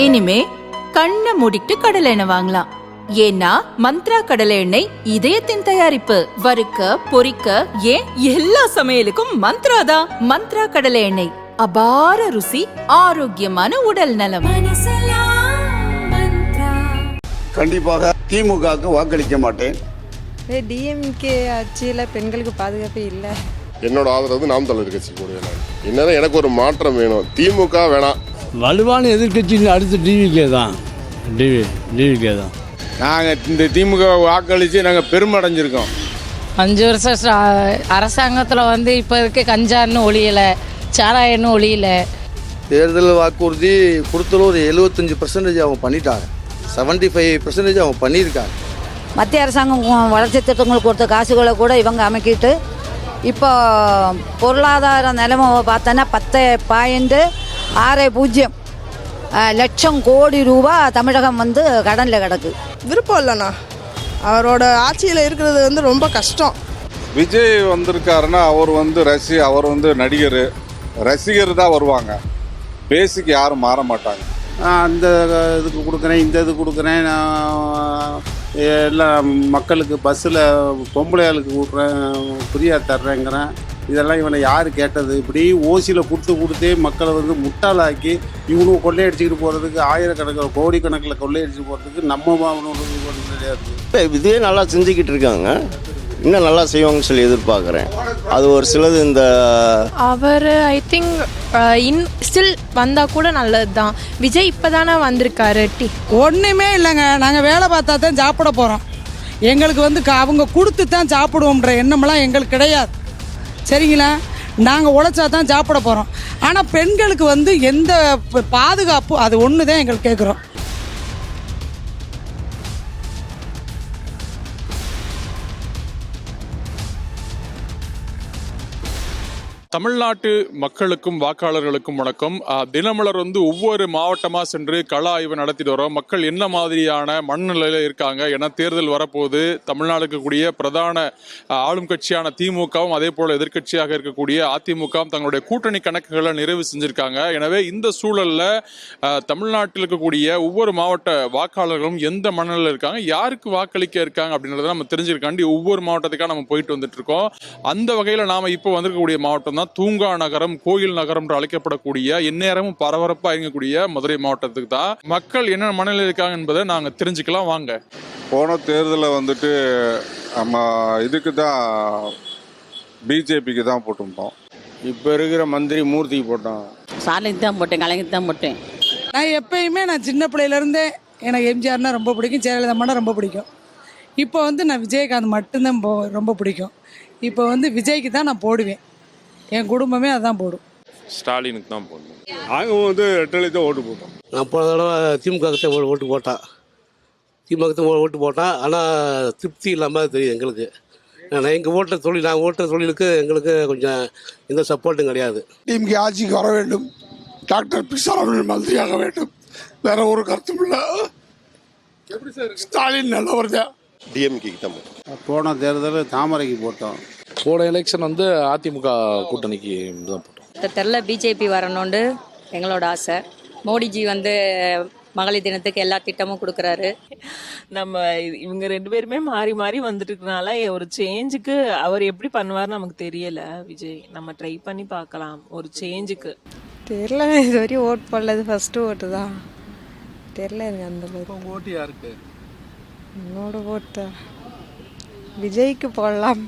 இனிமே கண்ணை மூடிட்டு கடலை எண்ணெய் வாங்கலாம். ஏன்னா மந்த்ரா கடலை எண்ணெய் இதயத்தின் தயாரிப்பு. வறுக்க பொரிக்க ஏன் எல்லா சமையலுக்கும் மந்த்ரா தான். மந்த்ரா கடலை எண்ணெய், அபார ருசி, ஆரோக்கியமான உடல் நலம். கண்டிப்பாக திமுகவுக்கு வாக்களிக்க மாட்டேன். டிஎம்கே ஆட்சியில் பெண்களுக்கு பாதுகாப்பே இல்லை. என்னோட ஆதரவு நாம் தமிழர் கட்சி போடுவேன். என்னன்னா எனக்கு ஒரு மாற்றம் வேணும். திமுக வேணாம். வலுவான எதிர்கட்சி அடுத்து டிவிகே தான். டிவிகே தான். நாங்கள் இந்த திமுக வாக்களித்து நாங்கள் பெருமை அடைஞ்சிருக்கோம். 5 வருஷம் அரசாங்கத்தில் இப்போ இருக்க கஞ்சான்னு ஒழியலை, சாராயன்னு ஒழியலை. தேர்தல் வாக்குறுதி கொடுத்தலும் ஒரு 75% அவங்க பண்ணிட்டாங்க. 75% அவங்க பண்ணியிருக்காங்க. மத்திய அரசாங்கம் வளர்ச்சி திட்டங்களுக்கு கொடுத்த காசுகளை கூட இவங்க அமைக்கிட்டு இப்போ பொருளாதார நிலைமை பார்த்தோன்னா 10.60 லட்சம் கோடி ரூபா தமிழகம் கடனில் கிடக்கு. விருப்பம் இல்லைண்ணா, அவரோட ஆட்சியில் இருக்கிறது ரொம்ப கஷ்டம். விஜய் வந்திருக்காருன்னா அவர் அவர் நடிகர், ரசிகர் தான் வருவாங்க. பேசிக்கு யாரும் மாற மாட்டாங்க. அந்த இதுக்கு கொடுக்குறேன், இந்த இது கொடுக்குறேன், நான் எல்லாம் மக்களுக்கு பஸ்ஸில் பொம்பளையாளுக்கு விட்றேன், ஃப்ரீயாக தர்றேங்கிறேன். இதெல்லாம் இவனை யார் கேட்டது? இப்படி ஓசியில் கொடுத்தே மக்களை முட்டாளாக்கி இவனும் கொள்ளையடிச்சிக்கிட்டு போகிறதுக்கு, ஆயிரக்கணக்கில் கோடிக்கணக்கில் கொள்ளையடிச்சு போகிறதுக்கு நம்ம கிடையாது. இதே நல்லா செஞ்சுக்கிட்டு இருக்காங்க, இன்னும் நல்லா செய்வாங்கன்னு சொல்லி எதிர்பார்க்குறேன். அது ஒரு சிலது இந்த அவர் ஐ திங்க் ஸ்டில் வந்தால் கூட நல்லது தான். விஜய் இப்போ தானே வந்திருக்காரு. ஒன்றுமே இல்லைங்க, நாங்கள் வேலை பார்த்தா தான் சாப்பிட போகிறோம். எங்களுக்கு அவங்க கொடுத்து தான் சாப்பிடுவோம்ன்ற எண்ணமெல்லாம் எங்களுக்கு கிடையாது. சரிங்களா, நாங்கள் உழைச்சா தான் சாப்பிட போகிறோம். ஆனால் பெண்களுக்கு எந்த பாதுகாப்பு, அது ஒன்று தான் எங்களுக்கு கேட்குறோம். தமிழ்நாட்டு மக்களுக்கும் வாக்காளர்களுக்கும் வணக்கம். தினமலர் ஒவ்வொரு மாவட்டமாக சென்று கள ஆய்வு நடத்திட்டு வரோம். மக்கள் என்ன மாதிரியான மனநிலையில் இருக்காங்க, ஏன்னா தேர்தல் வரப்போது. தமிழ்நாடு இருக்கக்கூடிய பிரதான ஆளும் கட்சியான திமுகவும் அதே போல் எதிர்கட்சியாக இருக்கக்கூடிய அதிமுகவும் தங்களுடைய கூட்டணி கணக்குகளை நிறைவு செஞ்சுருக்காங்க. எனவே இந்த சூழலில் தமிழ்நாட்டில் இருக்கக்கூடிய ஒவ்வொரு மாவட்ட வாக்காளர்களும் எந்த மனநிலையில் இருக்காங்க, யாருக்கு வாக்களிக்க இருக்காங்க அப்படின்றத நம்ம தெரிஞ்சிருக்காண்டி ஒவ்வொரு மாவட்டத்துக்காக நம்ம போயிட்டு வந்துட்டு இருக்கோம். அந்த வகையில் நாம் இப்போ வந்திருக்கக்கூடிய மாவட்டம் தூங்கா நகரம், கோயில் நகரம் என்று அழைக்கப்படக்கூடிய, எந்நேரமும் பரபரப்பா இயங்கக்கூடிய மதுரை மாவட்டத்துக்கு தான். மக்கள் என்ன மனநிலை இருக்காங்க என்பதை நாங்க தெரிஞ்சுக்கலாம் வாங்க. போன தேர்தலில் நம்ம இதுக்கு தான் பிஜேபிக்கு தான் போட்டிருந்தோம். இப்போ இருக்கிற மந்திரி மூர்த்திக்கு போட்டோம். சாலைக்கு தான் போட்டேன், கலைஞருக்கு தான் போட்டேன். நான் எப்பயுமே சின்ன பிள்ளையிலேருந்தே எனக்கு எம்ஜிஆர்னா ரொம்ப பிடிக்கும், ஜெயலலிதா ரொம்ப பிடிக்கும். இப்போ நான் விஜயகாந்த் மட்டும்தான் ரொம்ப பிடிக்கும். இப்போ விஜய்க்கு தான் நான் போடுவேன். என் குடும்பமே அதான் போடும். ஸ்டாலினுக்கு தான் போடணும். நாங்கள் ரெட்டலை தான் ஓட்டு போட்டோம். நான் போன தடவை திமுக ஓட்டு போட்டான். திமுக ஓட்டு போட்டான். ஆனால் திருப்தி இல்லாமல் தெரியும் எங்களுக்கு. எங்கள் நாங்கள் ஓட்டுற தொழிலுக்கு எங்களுக்கு கொஞ்சம் எந்த சப்போர்ட்டும் கிடையாது. டிஎம்கே ஆட்சிக்கு வர வேண்டும். டாக்டர் பிசார் அவர்கள் மந்திரியாக வேண்டும். வேற ஒரு கருத்தும் இல்லை. ஸ்டாலின் நல்லவர் தான். டிஎம்கேக்கு தான். போன தேர்தல் தாமரைக்கு போட்டோம். போன எலெக்ஷன் அதிமுக கூட்டணிக்கு தான் போட்டோம். தெரியல, பிஜேபி வரணும்னு எங்களோட ஆசை. மோடிஜி மகளிர் தினத்துக்கு எல்லா திட்டமும் கொடுக்குறாரு. நம்ம இவங்க 2 பேருமே மாறி மாறி வந்துட்டு இருக்கனால ஒரு சேஞ்சுக்கு அவர் எப்படி பண்ணுவார்னு நமக்கு தெரியல. விஜய் நம்ம ட்ரை பண்ணி பார்க்கலாம் ஒரு சேஞ்சுக்கு. தெரியல, இது வரையும் ஓட் போடல, ஃபர்ஸ்ட் ஓட்டு தான். தெரியல எனக்கு அந்த ஓட்டு யாருக்கு? என்னோட ஓட்டு விஜய்க்கு போடலாம்.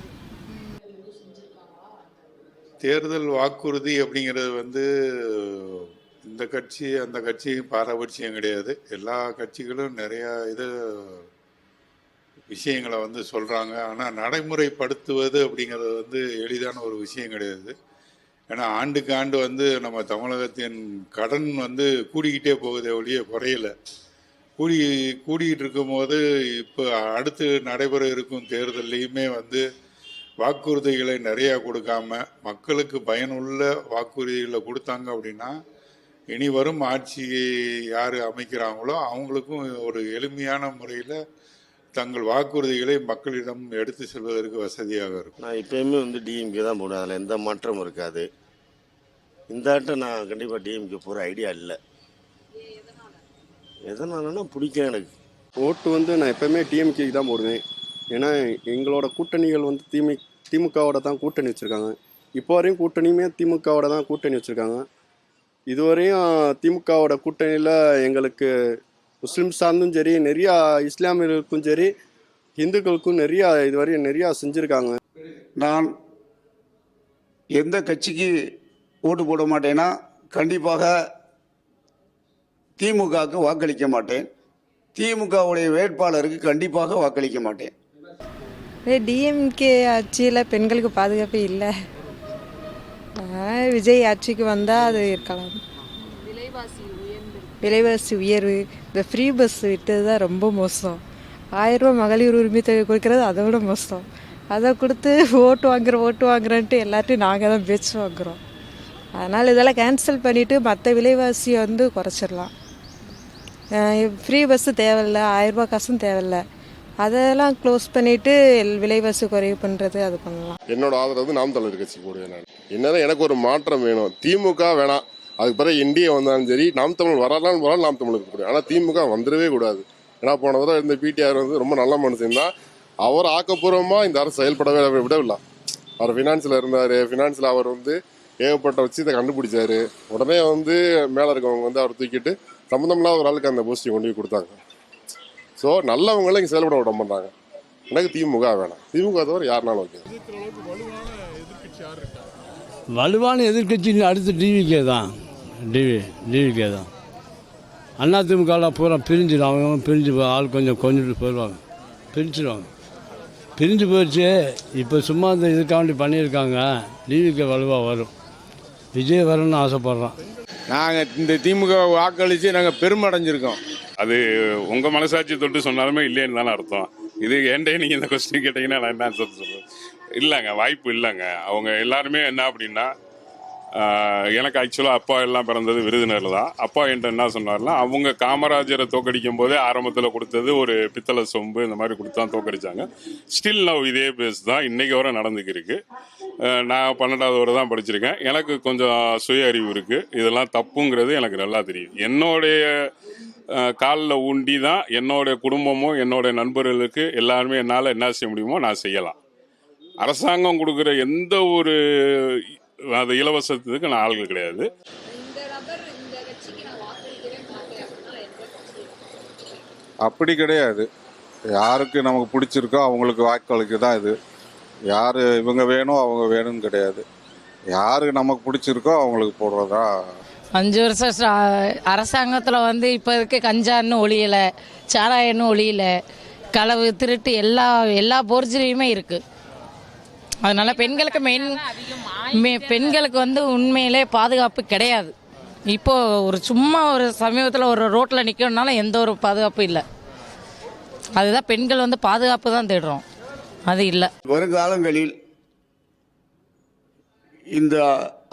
தேர்தல் வாக்குறுதி அப்படிங்கிறது இந்த கட்சி அந்த கட்சி பாரபட்சியம் கிடையாது. எல்லா கட்சிகளும் நிறையா விஷயங்களை சொல்கிறாங்க. ஆனால் நடைமுறைப்படுத்துவது அப்படிங்கிறது எளிதான ஒரு விஷயம் கிடையாது. ஏன்னா ஆண்டுக்கு ஆண்டு நம்ம தமிழகத்தின் கடன் கூடிக்கிட்டே போகுதே ஒழிய குறையலை. கூடிக்கிட்டு இருக்கும்போது இப்போ அடுத்து நடைபெற இருக்கும் தேர்தல்லையுமே வாக்குறுதிகளை நிறையா கொடுக்காம மக்களுக்கு பயனுள்ள வாக்குறுதிகளை கொடுத்தாங்க அப்படின்னா இனி வரும் ஆட்சியை யார் அமைக்கிறாங்களோ அவங்களுக்கும் ஒரு எளிமையான முறையில் தங்கள் வாக்குறுதிகளை மக்களிடம் எடுத்து செல்வதற்கு வசதியாக இருக்கும். நான் எப்பயுமே டிஎம்கே தான் போடுவேன். அதில் எந்த மாற்றமும் இருக்காது. இந்த ஆட்டம் நான் கண்டிப்பாக டிஎம்கே போகிற ஐடியா இல்லை. எதனாலன்னா பிடிக்கும் எனக்கு. ஓட்டு வந்து நான் எப்போவுமே டிஎம்கேக்கு தான் போடுவேன். ஏன்னா எங்களோட கூட்டணிகள் வந்து திமுகவோட தான் கூட்டணி வச்சுருக்காங்க. இப்போ வரையும் கூட்டணியுமே திமுகவோட தான் கூட்டணி வச்சுருக்காங்க. இதுவரையும் திமுகவோட கூட்டணியில் எங்களுக்கு முஸ்லீம் சார்ந்தும் சரி, நிறையா இஸ்லாமியர்களுக்கும் சரி, இந்துக்களுக்கும் இதுவரையும் நிறையா செஞ்சுருக்காங்க. நான் எந்த கட்சிக்கு ஓட்டு போட மாட்டேன்னா கண்டிப்பாக திமுகவுக்கு வாக்களிக்க மாட்டேன். திமுகவுடைய வேட்பாளருக்கு கண்டிப்பாக வாக்களிக்க மாட்டேன். டிஎம்கே ஆட்சியில் பெண்களுக்கு பாதுகாப்பு இல்லை. விஜய் ஆட்சிக்கு வந்தால் அது இருக்கலாம். விலைவாசி உயர்வு, இந்த ஃப்ரீ பஸ் விட்டது தான் ரொம்ப மோசம். 1000 ரூபா மகளிர் உரிமை தொகை கொடுக்கறது அதை விட மோசம். அதை கொடுத்து ஓட்டு வாங்குறேன்ட்டு எல்லாத்தையும் நாங்கள் தான் பேச்சு வாங்குகிறோம். அதனால் இதெல்லாம் கேன்சல் பண்ணிவிட்டு மற்ற விலைவாசியை வந்து குறைச்சிடலாம். ஃப்ரீ பஸ்ஸு தேவையில்லை, 1000 ரூபா காசும் தேவையில்லை. அதெல்லாம் க்ளோஸ் பண்ணிவிட்டு விலைவாசி குறைவு பண்ணுறது அது பண்ணலாம். என்னோட ஆதரவு நாம் தமிழர் கட்சி போடுவேன் நான். என்னதான் எனக்கு ஒரு மாற்றம் வேணும். திமுக வேணாம், அதுக்கு பிறகு என்டிஏ வந்தாலும் சரி, நாம் தமிழ் வரலாம் நாம் தமிழுக்கு போடுவேன். ஆனால் திமுக வந்துடவே கூடாது. ஏன்னா போன தடவை இந்த பிடிஆர் வந்து ரொம்ப நல்ல மனுஷன் தான். அவர் ஆக்கப்பூர்வமாக இந்த அரசு செயல்படவே விடவில்லை. அவர் ஃபினான்ஸில் இருந்தார். ஃபினான்ஸில் அவர் வந்து ஏகப்பட்ட வச்சு இதை கண்டுபிடிச்சாரு. உடனே வந்து மேலே இருக்கவங்க வந்து அவர் தூக்கிட்டு சம்மந்தம்லாம் ஒரு ஆளுக்கு அந்த போஸ்டிங் கொண்டு போய் கொடுத்தாங்க. ஸோ நல்லவங்களும் இங்கே செயல்பட விட மாட்டாங்க. எனக்கு திமுக வேணாம். திமுக தவிர யாருனாலும் ஓகே. வலுவான எதிர்கட்சி அடுத்து டிவிகே தான். டிவிகே தான். அதிமுகலாம் பூரா பிரிஞ்சிடும். அவங்க பிரிஞ்சு ஆள் கொஞ்சம் போயிடுவாங்க. பிரிஞ்சு போயிடுச்சு. இப்போ சும்மா இந்த இதுக்காண்டி பண்ணியிருக்காங்க. டிவிகே வலுவாக வரும். விஜய் வரணும்னு ஆசைப்பட்றோம். நாங்கள் இந்த திமுக வாக்களித்து நாங்கள் பெருமடைஞ்சிருக்கோம். அது உங்கள் மனசாட்சி தொட்டு சொன்னாலுமே இல்லைன்னு தானே அர்த்தம். இது ஏன்டே நீங்கள் இந்த கொஸ்டின் கேட்டிங்கன்னா நான் என்ன ஆன்சர் சொல்லுவேன்? இல்லைங்க, வாய்ப்பு இல்லைங்க. அவங்க எல்லாருமே என்ன அப்படின்னா, எனக்கு ஆக்சுவலாக அப்பா எல்லாம் பிறந்தது விருதுநகரில் தான். அப்பா என்கிட்ட என்ன சொன்னார்னா, அவங்க காமராஜரை தோக்கடிக்கும் போதே ஆரம்பத்தில் கொடுத்தது ஒரு பித்தளை சொம்பு இந்த மாதிரி கொடுத்து தான் தோக்கடிச்சாங்க. ஸ்டில் நவ் இதே பேஸ் தான் இன்றைக்கி வரை நடந்துக்கிருக்கு. நான் 12வது வரை தான் படிச்சிருக்கேன். எனக்கு கொஞ்சம் சுய அறிவு இருக்குது. இதெல்லாம் தப்புங்கிறது எனக்கு நல்லா தெரியும். என்னுடைய காலில் ஊண்டி தான் என்னுடைய குடும்பமும் என்னுடைய நண்பர்களுக்கு எல்லாருமே என்னால் என்ன செய்ய முடியுமோ நான் செய்யலாம். அரசாங்கம் கொடுக்குற எந்த ஒரு அது இலவசத்துக்கு நான் ஆளுகள் கிடையாது. அப்படி கிடையாது. யாருக்கு நமக்கு பிடிச்சிருக்கோ அவங்களுக்கு வாக்களிக்க தான் இது. யார் இவங்க வேணும் அவங்க வேணும்னு கிடையாது. யாருக்கு நமக்கு பிடிச்சிருக்கோ அவங்களுக்கு போடுறதா. 5 வருஷம் அரசாங்கத்தில் வந்து இப்போ இருக்க கஞ்சான்னு ஒழியலை, சாராயன்னு ஒழியலை, களவு திருட்டு எல்லா போர்ஜரியுமே இருக்குது. அதனால் பெண்களுக்கு வந்து உண்மையிலே பாதுகாப்பு கிடையாது. இப்போது ஒரு சமீபத்தில் ஒரு ரோட்டில் நிற்கணுன்னாலும் எந்த ஒரு பாதுகாப்பும் இல்லை. அதுதான் பெண்கள் வந்து பாதுகாப்பு தான் தேடுறோம், அது இல்லை. வருங்காலங்களில் இந்த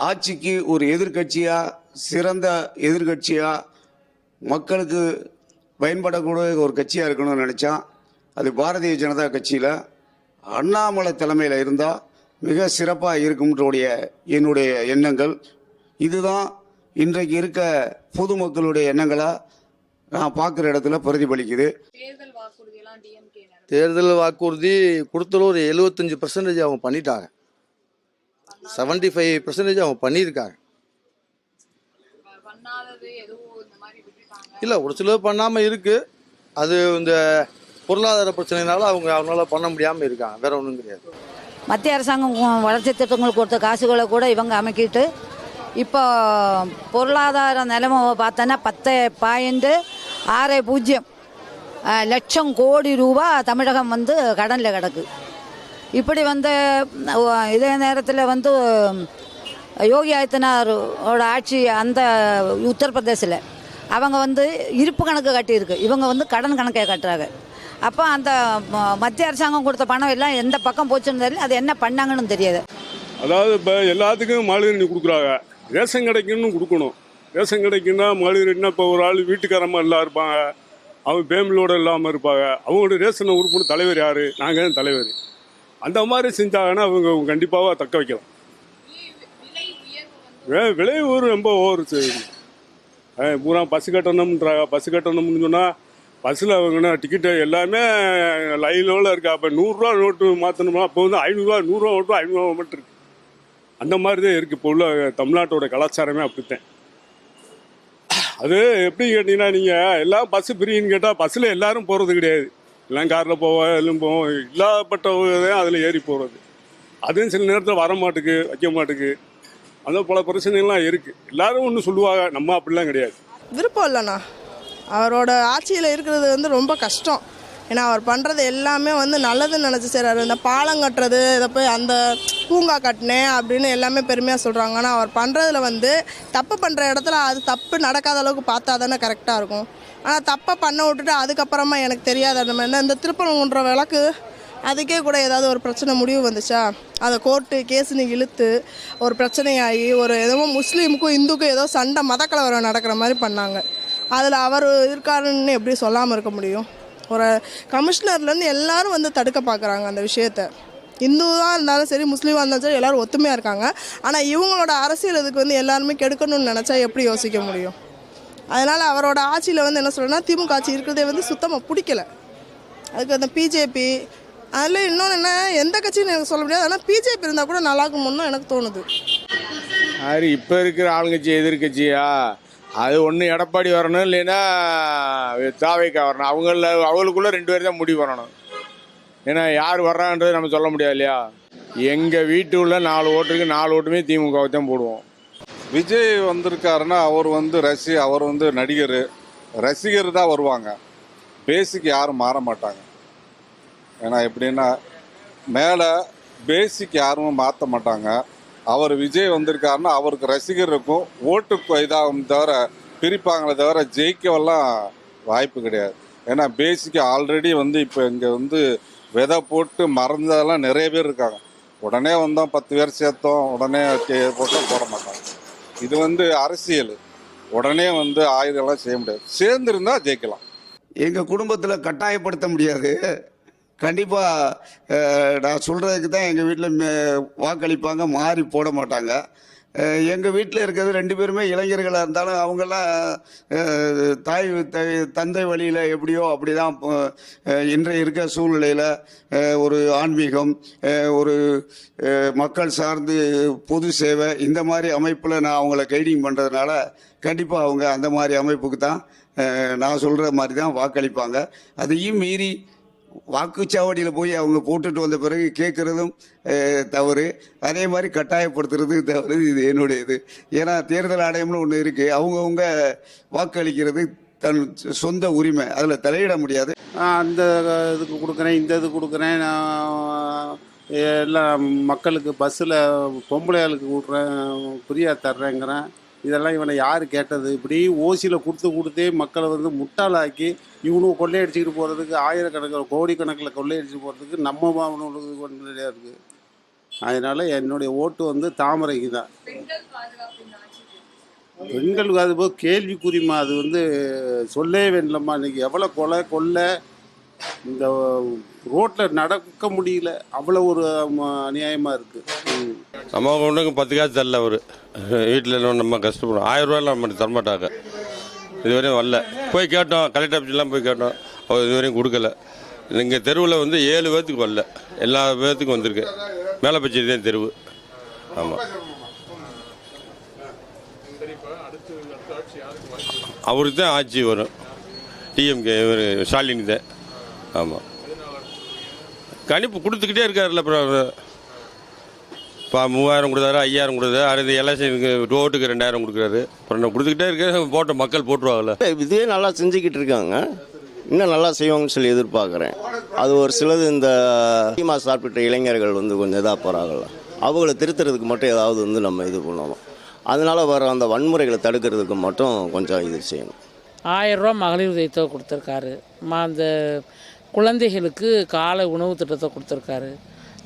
ஆட்சிக்கு ஒரு எதிர்கட்சியாக, சிறந்த எதிர்கட்சியாக, மக்களுக்கு பயன்படக்கூடிய ஒரு கட்சியாக இருக்கணும்னு நினச்சா அது பாரதிய ஜனதா கட்சியில் அண்ணாமலை தலைமையில் இருந்தால் மிக சிறப்பாக இருக்கும்ன்றோடைய என்னுடைய எண்ணங்கள். இதுதான் இன்றைக்கு இருக்க பொதுமக்களுடைய எண்ணங்களாக நான் பார்க்குற இடத்துல பிரதிபலிக்குது. தேர்தல் வாக்குறுதி கொடுத்தல ஒரு 75% அவங்க பண்ணிட்டாங்க. 75% அவங்க பண்ணியிருக்காங்க. இல்லை, ஒரு சிலர் பண்ணாமல் இருக்குது. அது இந்த பொருளாதார பிரச்சனைனால அவங்களால பண்ண முடியாமல் இருக்காங்க. வேற ஒன்றும் கிடையாது. மத்திய அரசாங்கம் வளர்ச்சி திட்டங்களுக்கு கொடுத்த காசுகளை கூட இவங்க அமைக்கிட்டு இப்போ பொருளாதார நிலைமை பார்த்தோன்னா 10.60 லட்சம் கோடி ரூபா தமிழகம் வந்து கடனில் கிடக்கு. இப்படி வந்து இதே நேரத்தில் வந்து யோகி ஆதித்யநாதோட ஆட்சி அந்த உத்தரப்பிரதேசில் அவங்க வந்து இருப்பு கணக்கு கட்டியிருக்கு, இவங்க வந்து கடன் கணக்கை கட்டுறாங்க. அப்போ அந்த மத்திய அரசாங்கம் கொடுத்த பணம் எல்லாம் எந்த பக்கம் போச்சுன்னு தெரியல, அது என்ன பண்ணாங்கன்னு தெரியாது. அதாவது இப்போ எல்லாத்துக்கும் மகளிர் கொடுக்குறாங்க. ரேஷன் கடைக்குன்னு கொடுக்கணும். ரேஷன் கடைக்குன்னா மகளிர்னா இப்போ ஒரு ஆள் வீட்டுக்காரமாக எல்லாம் இருப்பாங்க, அவங்க ஃபேமிலியோடு இல்லாமல் இருப்பாங்க. அவங்களோட ரேஷனை உறுப்பினர் தலைவர் யார்? நாங்கள் தான் தலைவர். அந்த மாதிரி செஞ்சாங்கன்னா அவங்க கண்டிப்பாக தக்க வைக்கலாம். விலை ஒரு ரொம்ப ஓவர் பூரா பஸ் கட்டணம்ன்றாங்க. பஸ் கட்டணம்னு சொன்னால் பஸ்ஸில் அவங்க டிக்கெட்டு எல்லாமே லைனில் இருக்கா. அப்போ 100 ரூபா நோட்டு மாற்றணும்னா அப்போ வந்து 500 ரூபா 100 ரூபா நோட்டு 500 ரூபா மட்டும் இருக்குது. அந்த மாதிரி தான் இருக்குது இப்போ உள்ள தமிழ்நாட்டோட கலாச்சாரமே அப்படித்தான். அது எப்படி கேட்டிங்கன்னா, நீங்கள் எல்லாம் பஸ்ஸு ஃப்ரீன்னு கேட்டால் பஸ்ஸில் எல்லாரும் போகிறது கிடையாது. எல்லாம் காரில் போவோம், எல்லாம் போவோம். இல்லாதப்பட்டவங்க தான் அதில் ஏறி போகிறது. அதுவும் சில நேரத்தில் வர மாட்டுக்கு, வைக்க மாட்டுக்கு. அந்த பல பிரச்சனைகள்லாம் இருக்குது. எல்லாரும் ஒன்று சொல்லுவாங்க, நம்ம அப்படிலாம் கிடையாது. விருப்பம் இல்லைண்ணா. அவரோட ஆட்சியில் இருக்கிறது வந்து ரொம்ப கஷ்டம். ஏன்னா அவர் பண்ணுறது எல்லாமே வந்து நல்லதுன்னு நினச்சி செய்கிறாரு. இந்த பாலம் கட்டுறது, இதை போய் அந்த பூங்கா கட்டினேன் அப்படின்னு எல்லாமே பெருமையாக சொல்கிறாங்க. ஆனால் அவர் பண்ணுறதுல வந்து தப்பு பண்ணுற இடத்துல அது தப்பு நடக்காத அளவுக்கு பார்த்தா தானே கரெக்டாக இருக்கும். ஆனால் தப்பை பண்ண விட்டுட்டு அதுக்கப்புறமா எனக்கு தெரியாத அந்த மாதிரி இந்த திருப்பரங்குன்ற விளக்கு அதுக்கே கூட ஏதாவது ஒரு பிரச்சனை முடிவு வந்துச்சா, அதை கோர்ட்டு கேஸுன்னு இழுத்து ஒரு பிரச்சனையாகி ஒரு ஏதோ முஸ்லீமுக்கும் இந்துக்கும் ஏதோ சண்டை மதக்கலவரம் நடக்கிற மாதிரி பண்ணாங்க. அதில் அவர் இருக்காருன்னு எப்படி சொல்லாமல் இருக்க முடியும்? ஒரு கமிஷனர்லேருந்து எல்லாரும் வந்து தடுக்க பார்க்குறாங்க அந்த விஷயத்தை. இந்துவாக இருந்தாலும் சரி, முஸ்லீமாக இருந்தாலும் சரி, எல்லோரும் ஒத்துமையாக இருக்காங்க. ஆனால் இவங்களோட அரசியல் இதுக்கு வந்து எல்லாருமே கெடுக்கணும்னு நினச்சா எப்படி யோசிக்க முடியும்? அதனால் அவரோட ஆட்சியில் வந்து என்ன சொல்கிறேன்னா, திமுக ஆட்சி இருக்கிறதே வந்து சுத்தமாக பிடிக்கல. அதுக்கு அந்த பிஜேபி அதில் இன்னொன்று என்ன, எந்த கட்சின்னு எனக்கு சொல்ல முடியாது. ஆனால் பிஜேபி இருந்தால் கூட நல்லா இருக்கும்னு எனக்கு தோணுது. அது இப்போ இருக்கிற ஆளுங்கட்சி எதிர்கட்சியா, அது ஒன்று எடப்பாடி வரணும், இல்லைன்னா தாவேக்கா வரணும். அவங்களுக்குள்ள 2 பேர் தான் முடிவு பண்ணணும். ஏன்னா யார் வர்றான்றது நம்ம சொல்ல முடியாது இல்லையா. எங்கள் வீட்டு உள்ள 4 ஓட்டுக்கு 4 ஓட்டுமே திமுகவை தான் போடுவோம். விஜய் வந்திருக்காருன்னா அவர் வந்து நடிகர், ரசிகர் தான் வருவாங்க. பேசிக் யாரும் மாற மாட்டாங்க. ஏன்னா எப்படின்னா மேலே பேசிக் யாரும் மாற்ற மாட்டாங்க. அவர் விஜய் வந்திருக்காருன்னா அவருக்கு ரசிகர் இருக்கும், ஓட்டுக்கு இதாகும் தவிர பிரிப்பாங்களே தவிர ஜெயிக்கவெல்லாம் வாய்ப்பு கிடையாது. ஏன்னா பேசிக் ஆல்ரெடி வந்து இப்போ இங்கே வந்து விதை போட்டு மறந்ததெல்லாம் நிறைய பேர் இருக்காங்க. உடனே வந்தோம் 10 பேர் சேர்த்தோம் உடனே போட்டோம் போட மாட்டாங்க. இது வந்து அரசியல். உடனே வந்து ஆயுதம்லாம் செய்ய முடியாது. சேர்ந்துருந்தா ஜெயிக்கலாம். எங்கள் குடும்பத்தில் கட்டாயப்படுத்த முடியாது. கண்டிப்பாக நான் சொல்கிறதுக்கு தான் எங்கள் வீட்டில் வாக்களிப்பாங்க, மாறி போட மாட்டாங்க. எங்கள் வீட்டில் இருக்கிறது 2 பேருமே இளைஞர்களாக இருந்தாலும் அவங்கெல்லாம் தந்தை வழியில் எப்படியோ அப்படி தான் இன்றைய இருக்க சூழ்நிலையில் ஒரு ஆன்மீகம், ஒரு மக்கள் சார்ந்து பொது சேவை இந்த மாதிரி அமைப்பில் நான் அவங்கள கைடிங் பண்ணுறதுனால கண்டிப்பாக அவங்க அந்த மாதிரி அமைப்புக்கு தான் நான் சொல்கிற மாதிரி தான் வாக்களிப்பாங்க. அதையும் மீறி வாக்குச்சாவடியில் போய் அவங்க போட்டுட்டு வந்த பிறகு கேட்குறதும் தவறு. அதே மாதிரி கட்டாயப்படுத்துறது தவறு. இது என்னுடைய இது. ஏன்னா தேர்தல் ஆணையம்னு ஒன்று இருக்குது. அவங்கவுங்க வாக்களிக்கிறது தன் சொந்த உரிமை, அதில் தலையிட முடியாது. அந்த இதுக்கு கொடுக்குறேன், இந்த இது கொடுக்குறேன், நான் எல்லாம் மக்களுக்கு பஸ்ஸில் பொம்பளையாளுக்கு விட்றேன், ஃப்ரீயாக தர்றேங்கிறேன். இதெல்லாம் இவனை யார் கேட்டது? இப்படி ஓசியில் கொடுத்தே மக்களை வந்து முட்டாளாக்கி இவனும் கொள்ளையடிச்சிக்கிட்டு போகிறதுக்கு, ஆயிரக்கணக்கில் கோடிக்கணக்கில் கொள்ளையடிச்சு போகிறதுக்கு நம்ம மாவனுக்கு கொண்டு இருக்குது. அதனால் என்னுடைய ஓட்டு வந்து தாமரைக்கு தான். பெண்களுக்கு அது போய் கேள்விக்குறிமா. அது வந்து சொல்லவே வேண்டலம்மா. இன்றைக்கி எவ்வளோ கொள்ளை இந்த ரோட்டில் நடக்க முடியல, அவ்வளோ ஒரு அநியாயமாக இருக்குது. நம்ம ஒன்றுக்கு 10 காசு தரல. அவர் வீட்டில் நம்ம கஷ்டப்படும். 1000 ரூபாயெலாம் நம்ம தரமாட்டாங்க. இதுவரையும் வரல. போய் கேட்டோம், கலெக்டர் ஆஃபீஸ்லாம் போய் கேட்டோம், அவர் இதுவரையும் கொடுக்கல. இங்கே தெருவில் வந்து 7 பேர்த்துக்கு வரல, எல்லா பேர்த்துக்கும் வந்திருக்கு. மேலே பட்சம் தான் தெருவு. ஆமாம், அவருக்கு தான் ஆட்சி வரும். டிஎம்கே இவர் ஸ்டாலின் தான். ஆமாம், கணிப்பு கொடுத்துக்கிட்டே இருக்காருல்ல. அப்புறம் இப்போ 3000 கொடுத்தாரு, 5000 கொடுத்தாரு. அடுத்த எலெக்ஷனுக்கு ரோட்டுக்கு 2000 கொடுக்குறாரு. அப்புறம் கொடுத்துக்கிட்டே இருக்க போட்ட மக்கள் போட்டுருவாங்கல்ல. இதே நல்லா செஞ்சுக்கிட்டு இருக்காங்க, இன்னும் நல்லா செய்வாங்கன்னு சொல்லி எதிர்பார்க்குறேன். அது ஒரு சிலது இந்த அதிகமாக சாப்பிட்ட இளைஞர்கள் வந்து கொஞ்சம் இதாக போகிறாங்கல்ல, அவங்கள திருத்துறதுக்கு மட்டும் ஏதாவது வந்து நம்ம இது பண்ணணும். அதனால் வர அந்த வன்முறைகளை தடுக்கிறதுக்கு மட்டும் கொஞ்சம் இது செய்யணும். 1000 ரூபா மகளிர் உதவித்தொகை கொடுத்துருக்காரு. அந்த குழந்தைகளுக்கு காலை உணவு திட்டத்தை கொடுத்துருக்காரு.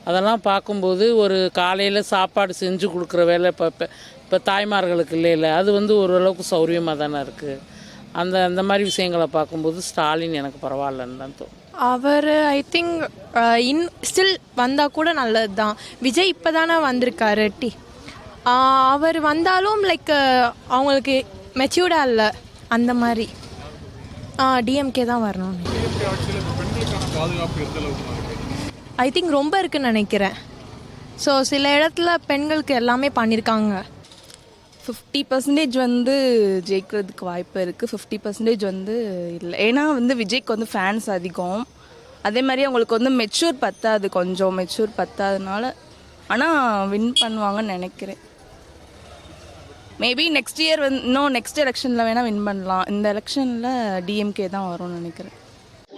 அதெல்லாம் பார்க்கும்போது ஒரு காலையில் சாப்பாடு செஞ்சு கொடுக்குற வேலை இப்போ தாய்மார்களுக்கு இல்லை, அது வந்து ஓரளவுக்கு சௌரியமாக தானே இருக்குது. அந்த மாதிரி விஷயங்களை பார்க்கும்போது ஸ்டாலின் எனக்கு பரவாயில்லன்னு தான் தோணும். அவர் ஐ திங்க் ஸ்டில் வந்தால் கூட நல்லது தான். விஜய் இப்போ தானே வந்திருக்காரு. அவர் வந்தாலும் லைக் அவங்களுக்கு மெச்சூர்டாக இல்லை அந்த மாதிரி. டிஎம்கே தான் வரணும். ஐ திங்க் ரொம்ப இருக்குன்னு நினைக்கிறேன். ஸோ சில இடத்துல பெண்களுக்கு எல்லாமே பண்ணியிருக்காங்க. 50% வந்து ஜெயிக்கிறதுக்கு வாய்ப்பு இருக்குது, 50% வந்து இல்லை. ஏன்னா வந்து விஜய்க்கு வந்து ஃபேன்ஸ் அதிகம். அதே மாதிரி அவங்களுக்கு வந்து மெச்சூர் பத்தாது, கொஞ்சம் மெச்சூர் பத்தாதனால. ஆனால் வின் பண்ணுவாங்கன்னு நினைக்கிறேன். மேபி நெக்ஸ்ட் இயர் வந்து நெக்ஸ்ட் எலெக்ஷனில் வேணால் வின் பண்ணலாம். இந்த எலெக்ஷனில் டிஎம்கே தான் வரும்னு நினைக்கிறேன்.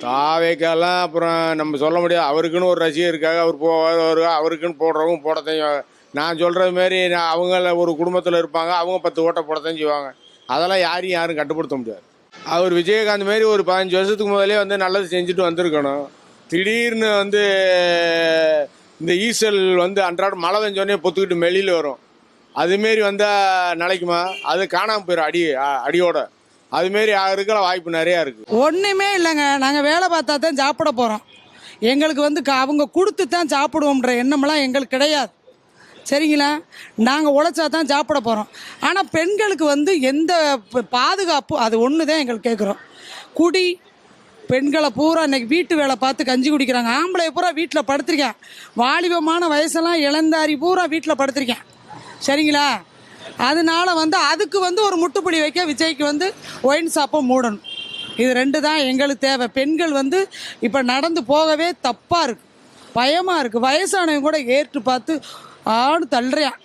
தாவேக்கெல்லாம் அப்புறம் நம்ம சொல்ல முடியாது. அவருக்குன்னு ஒரு ரசிகர் இருக்காங்க, அவர் போவார், அவருக்குன்னு போடுறவங்க போடத்தையும். நான் சொல்கிறது மாரி அவங்கள ஒரு குடும்பத்தில் இருப்பாங்க, அவங்க 10 ஓட்டை போடத்தான் செய்வாங்க. அதெல்லாம் யாரும் கட்டுப்படுத்த முடியாது. அவர் விஜயகாந்த் மாரி ஒரு 15 வருஷத்துக்கு முதலே வந்து நல்லது செஞ்சுட்டு வந்திருக்கணும். திடீர்னு வந்து இந்த ஈசல் வந்து அன்றாட மழை பெஞ்சோடனே பொத்துக்கிட்டு மெளியில் வரும். அதுமாரி வந்தால் நிலைக்குமா? அது காணாமல் போயிடும் அடியோட. அதுமாரி இருக்கிற வாய்ப்பு நிறையா இருக்குது. ஒன்றுமே இல்லைங்க. நாங்கள் வேலை பார்த்தா தான் சாப்பிட போகிறோம். எங்களுக்கு வந்து அவங்க கொடுத்து தான் சாப்பிடுவோம்ன்ற எண்ணமெல்லாம் எங்களுக்கு கிடையாது. சரிங்களா? நாங்கள் உழைச்சா தான் சாப்பிட போகிறோம். ஆனால் பெண்களுக்கு வந்து எந்த பாதுகாப்பு, அது ஒன்று தான் எங்களுக்கு கேட்குறோம். குடி பெண்களை பூரா இன்றைக்கி வீட்டு வேலை பார்த்து கஞ்சி குடிக்கிறாங்க. ஆம்பளை பூரா வீட்டில் படுத்திருக்கேன். வாலிபமான வயசெல்லாம் இளந்தாரி பூரா வீட்டில் படுத்திருக்கேன். சரிங்களா? அதனால வந்து அதுக்கு வந்து ஒரு முட்டுப்பிடி வைக்க விஜய்க்கு வந்து ஒயின் ஷாப்பை மூடணும். இது 2 தான் எங்களுக்கு தேவை. பெண்கள் வந்து இப்போ நடந்து போகவே தப்பாக இருக்குது, பயமாக இருக்குது. வயசானவங்க கூட ஏற்று பார்த்து ஆடு தள்ளுறியான்.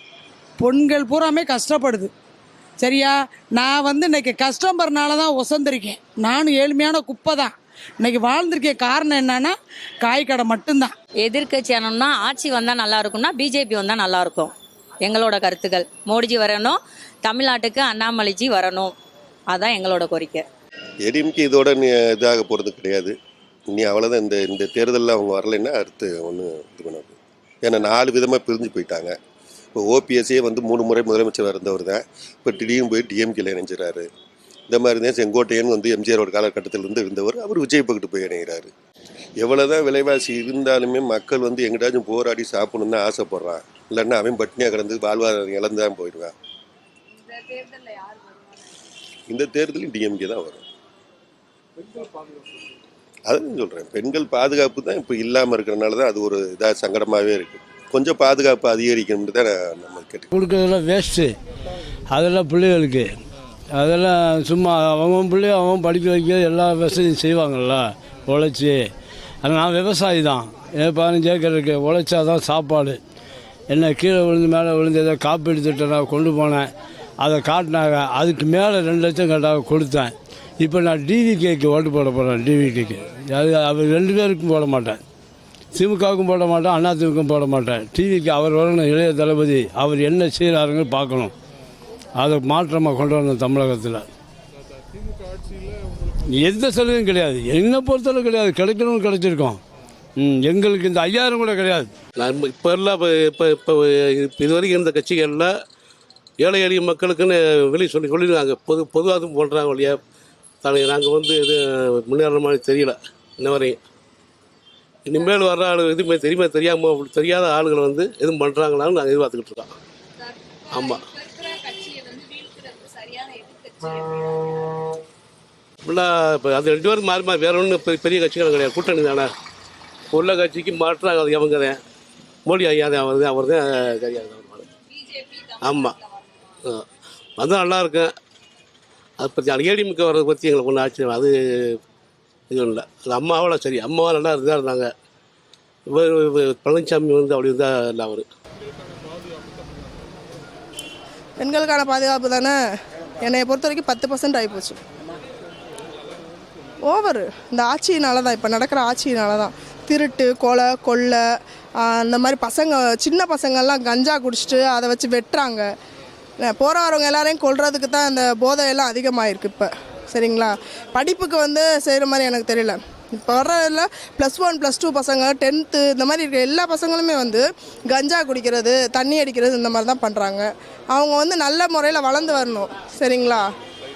பெண்கள் பூராமே கஷ்டப்படுது. சரியா? நான் வந்து இன்றைக்கி கஸ்டமர்னால தான் ஒசந்திருக்கேன். நானும் ஏழ்மையான குப்பை தான். இன்றைக்கி வாழ்ந்திருக்கேன். காரணம் என்னன்னா காய் கடை மட்டும்தான். எதிர்கட்சி ஆனோம்னா ஆட்சி வந்தால் நல்லா இருக்கும்னா பிஜேபி வந்தால் நல்லாயிருக்கும். எங்களோட கருத்துக்கள் மோடிஜி வரணும், தமிழ்நாட்டுக்கு அண்ணாமலைஜி வரணும். அதுதான் எங்களோட கோரிக்கை. ஏடிஎம்கே இதோட இதாக போகிறது கிடையாது. இனி அவ்வளோதான். இந்த தேர்தலில் அவங்க வரலைன்னா அடுத்து ஒன்று இது பண்ணாது. ஏன்னா 4 விதமாக பிரிஞ்சு போயிட்டாங்க. இப்போ ஓபிஎஸ்ஸே வந்து 3 முறை முதலமைச்சர் இருந்தவர் தான். இப்போ திடீர்னு போய் டிஎம்கேல இணைஞ்சிடறாரு. இந்த மாதிரி தான் செங்கோட்டையன் வந்து எம்ஜிஆரோட காலகட்டத்திலிருந்து இருந்தவர், அவர் விஜய் பக்கத்து போய் இணைகிறாரு. எவ்வளோதான் விலைவாசி இருந்தாலுமே மக்கள் வந்து எங்கிட்டாச்சும் போராடி சாப்பிடணுன்னு தான் ஆசைப்படுறான். இல்லைன்னா அவன் பட்னியாக கிடந்து வாழ்வாதாரம் இழந்துதான் போயிடுவான். இந்த தேர்தலில் டிஎம்கே தான் வரும். அதுன்னு சொல்கிறேன். பெண்கள் பாதுகாப்பு தான் இப்போ இல்லாமல் இருக்கிறனால தான் அது ஒரு இதாக சங்கடமாகவே இருக்குது. கொஞ்சம் பாதுகாப்பு அதிகரிக்கணும்னு தான் நம்ம கேட்டு கொடுக்குறதெல்லாம் வேஸ்ட்டு. அதெல்லாம் பிள்ளைகளுக்கு அதெல்லாம் சும்மா அவன் பிள்ளைய அவன் படிக்க வைக்க எல்லா வசதியும் செய்வாங்கள்ல உழைச்சி. அது நான் விவசாயி தான். 15 ஏக்கர் இருக்குது. உழைச்சா தான் சாப்பாடு. என்ன கீழே விழுந்து மேலே விழுந்து ஏதோ காப்பீடு திட்டம் நான் கொண்டு போனேன். அதை காட்டினாங்க. அதுக்கு மேலே 2 லட்சம் கேட்டாங்க, கொடுத்தேன். இப்போ நான் டிவிகேக்கு ஓட்டு போட போகிறேன். டிவிகேக்கு அது அவர் 2 பேருக்கும் போட மாட்டேன். திமுகவுக்கும் போட மாட்டேன், அண்ணா திமுகவும் போட மாட்டேன். டிவிக்கு அவர் வரணும், இளைய தளபதி. அவர் என்ன செய்கிறாருங்க பார்க்கணும். அதை மாற்றமாக கொண்டு வரணும் தமிழகத்தில். எந்த சலுகையும் கிடையாது. என்னை பொறுத்தளவு கிடையாது. கிடைக்கணும்னு கிடைச்சிருக்கோம். எங்களுக்கு இந்த 5000 கூட கிடையாது. நான் இப்போ எல்லாம் இப்போ இது வரைக்கும் இருந்த கட்சிகளில் ஏழை எளிய மக்களுக்குன்னு வெளியே சொல்லியிருக்காங்க. பொதுவாக போடுறாங்க வழியா. நாங்கள் வந்து இது முன்னேற மாதிரி தெரியல இன்ன வரையும். இனிமேல் வர்ற ஆளு எதுவுமே தெரியாத ஆளுகளை வந்து எதுவும் பண்ணுறாங்களான்னு நாங்கள் எதிர்பார்த்துக்கிட்டு இருக்கோம். ஆமாம். ஃபுல்லாக இப்போ அது 2 பேரும் மாறி வேற ஒன்றும் பெரிய கட்சிகள் கிடையாது. கூட்டணி தானே. உள்ள கட்சிக்கு மாற்றாங்க. அது அவங்க தான் மோடி ஐயா தான். அவர் தான் சரியாக தான். ஆமாம். அதுதான் நல்லா இருக்கேன். அதை பற்றி ஏடிஎம்கே வர்றதை பற்றி எங்களுக்கு ஒன்றும் ஆச்சரியம் அது இதுவும் இல்லை. அது அம்மாவோட சரி. அம்மாவும் நல்லா இருந்தாங்க. பழனிசாமி வந்து அப்படி இருந்தால் இல்லை. அவர் பெண்களுக்கான பாதுகாப்பு தானே. என்னை பொறுத்த வரைக்கும் 10% ஆகிப்போச்சு. ஓவர் இந்த ஆட்சியினால தான், இப்போ நடக்கிற ஆட்சியினால தான். திருட்டு, கொலை, கொள்ளை, அந்த மாதிரி சின்ன பசங்கள்லாம் கஞ்சா குடிச்சிட்டு அதை வச்சு வெட்டுறாங்க. போகிற வரவங்க எல்லாரையும் கொல்றதுக்கு தான் இந்த போதையெல்லாம் அதிகமாகிருக்கு இப்போ. சரிங்களா? படிப்புக்கு வந்து செய்கிற மாதிரி எனக்கு தெரியல. இப்போ வர்றதில் +1 +2 பசங்க 10th இந்த மாதிரி இருக்கிற எல்லா பசங்களுமே வந்து கஞ்சா குடிக்கிறது, தண்ணி அடிக்கிறது இந்த மாதிரி தான் பண்ணுறாங்க. அவங்க வந்து நல்ல முறையில் வளர்ந்து வரணும். சரிங்களா?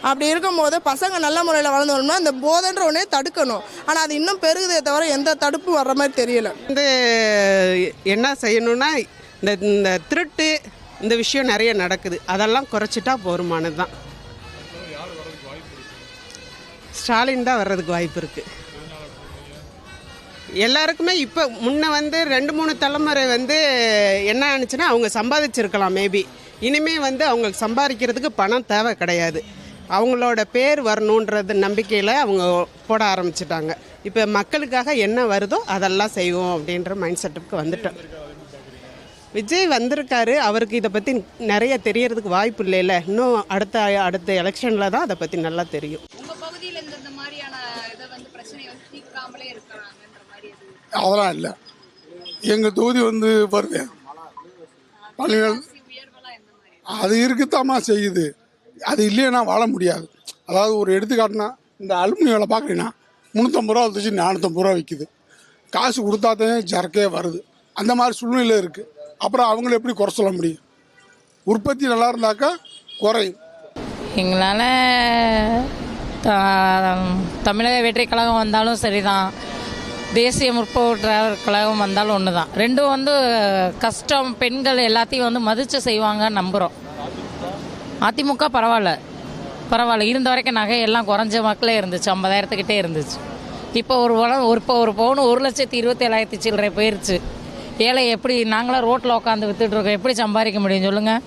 அப்படி இருக்கும்போது பசங்க நல்ல முறையில் வளர்ந்து வரணும்னா இந்த போதைன்ற ஒன்றே தடுக்கணும். ஆனால் அது இன்னும் பெருகுதே தவிர எந்த தடுப்பும் வர்ற மாதிரி தெரியல. வந்து என்ன செய்யணும்னா இந்த திருட்டு இந்த விஷயம் நிறைய நடக்குது. அதெல்லாம் குறைச்சிட்டா போருமானது தான். ஸ்டாலின் தான் வர்றதுக்கு வாய்ப்பு இருக்குது. எல்லாருக்குமே இப்போ முன்ன வந்து 2-3 தலைமுறை வந்து என்ன ஆனிச்சுன்னா அவங்க சம்பாதிச்சிருக்கலாம் மேபி. இனிமே வந்து அவங்களுக்கு சம்பாதிக்கிறதுக்கு பணம் தேவை கிடையாது. அவங்களோட பேர் வரணுன்றது நம்பிக்கையில் அவங்க போட ஆரம்பிச்சிட்டாங்க. இப்போ மக்களுக்காக என்ன வருதோ அதெல்லாம் செய்வோம் அப்படின்ற மைண்ட் செட்டுக்கு வந்துட்டோம். விஜய் வந்திருக்காரு, அவருக்கு இதை பற்றி நிறைய தெரியறதுக்கு வாய்ப்பு இல்லைல்ல. இன்னும் அடுத்த எலெக்ஷனில் தான் அதை பற்றி நல்லா தெரியும். அதெல்லாம் இல்லை. எங்கள் தொகுதி வந்து பாருங்க பள்ளிகள் அது இருக்குத்தாம்மா செய்யுது. அது இல்லைன்னா வாழ முடியாது. அதாவது ஒரு எடுத்துக்காட்டினா இந்த அலுமினி வேலை பார்க்குறீங்கன்னா 350 ரூபா வந்துச்சு 450 ரூபா விற்கிது. காசு கொடுத்தாதான் சரக்கே வருது. அந்த மாதிரி சூழ்நிலை இருக்குது. அப்புறம் அவங்கள எப்படி குறை சொல்ல முடியும்? உற்பத்தி நல்லா இருந்தாக்கா குறையும். எங்களால் தமிழக வெற்றி கழகம் வந்தாலும் சரிதான், தேசிய முற்போக்கு கழகம் வந்தாலும் ஒன்று தான். ரெண்டும் வந்து கஷ்டம், பெண்கள் எல்லாத்தையும் வந்து மதித்து செய்வாங்கன்னு நம்புகிறோம். அதிமுக பரவாயில்ல இருந்த வரைக்கும் நகை எல்லாம் குறைஞ்ச மக்களே இருந்துச்சு, 50,000 இருந்துச்சு. இப்போ ஒரு பவுன் 1,27,000 சில்லறை போயிருச்சு. ஏழை எப்படி? நாங்களாம் ரோட்டில் உட்காந்து வித்துட்ருக்கோம், எப்படி சம்பாதிக்க முடியும் சொல்லுங்கள்?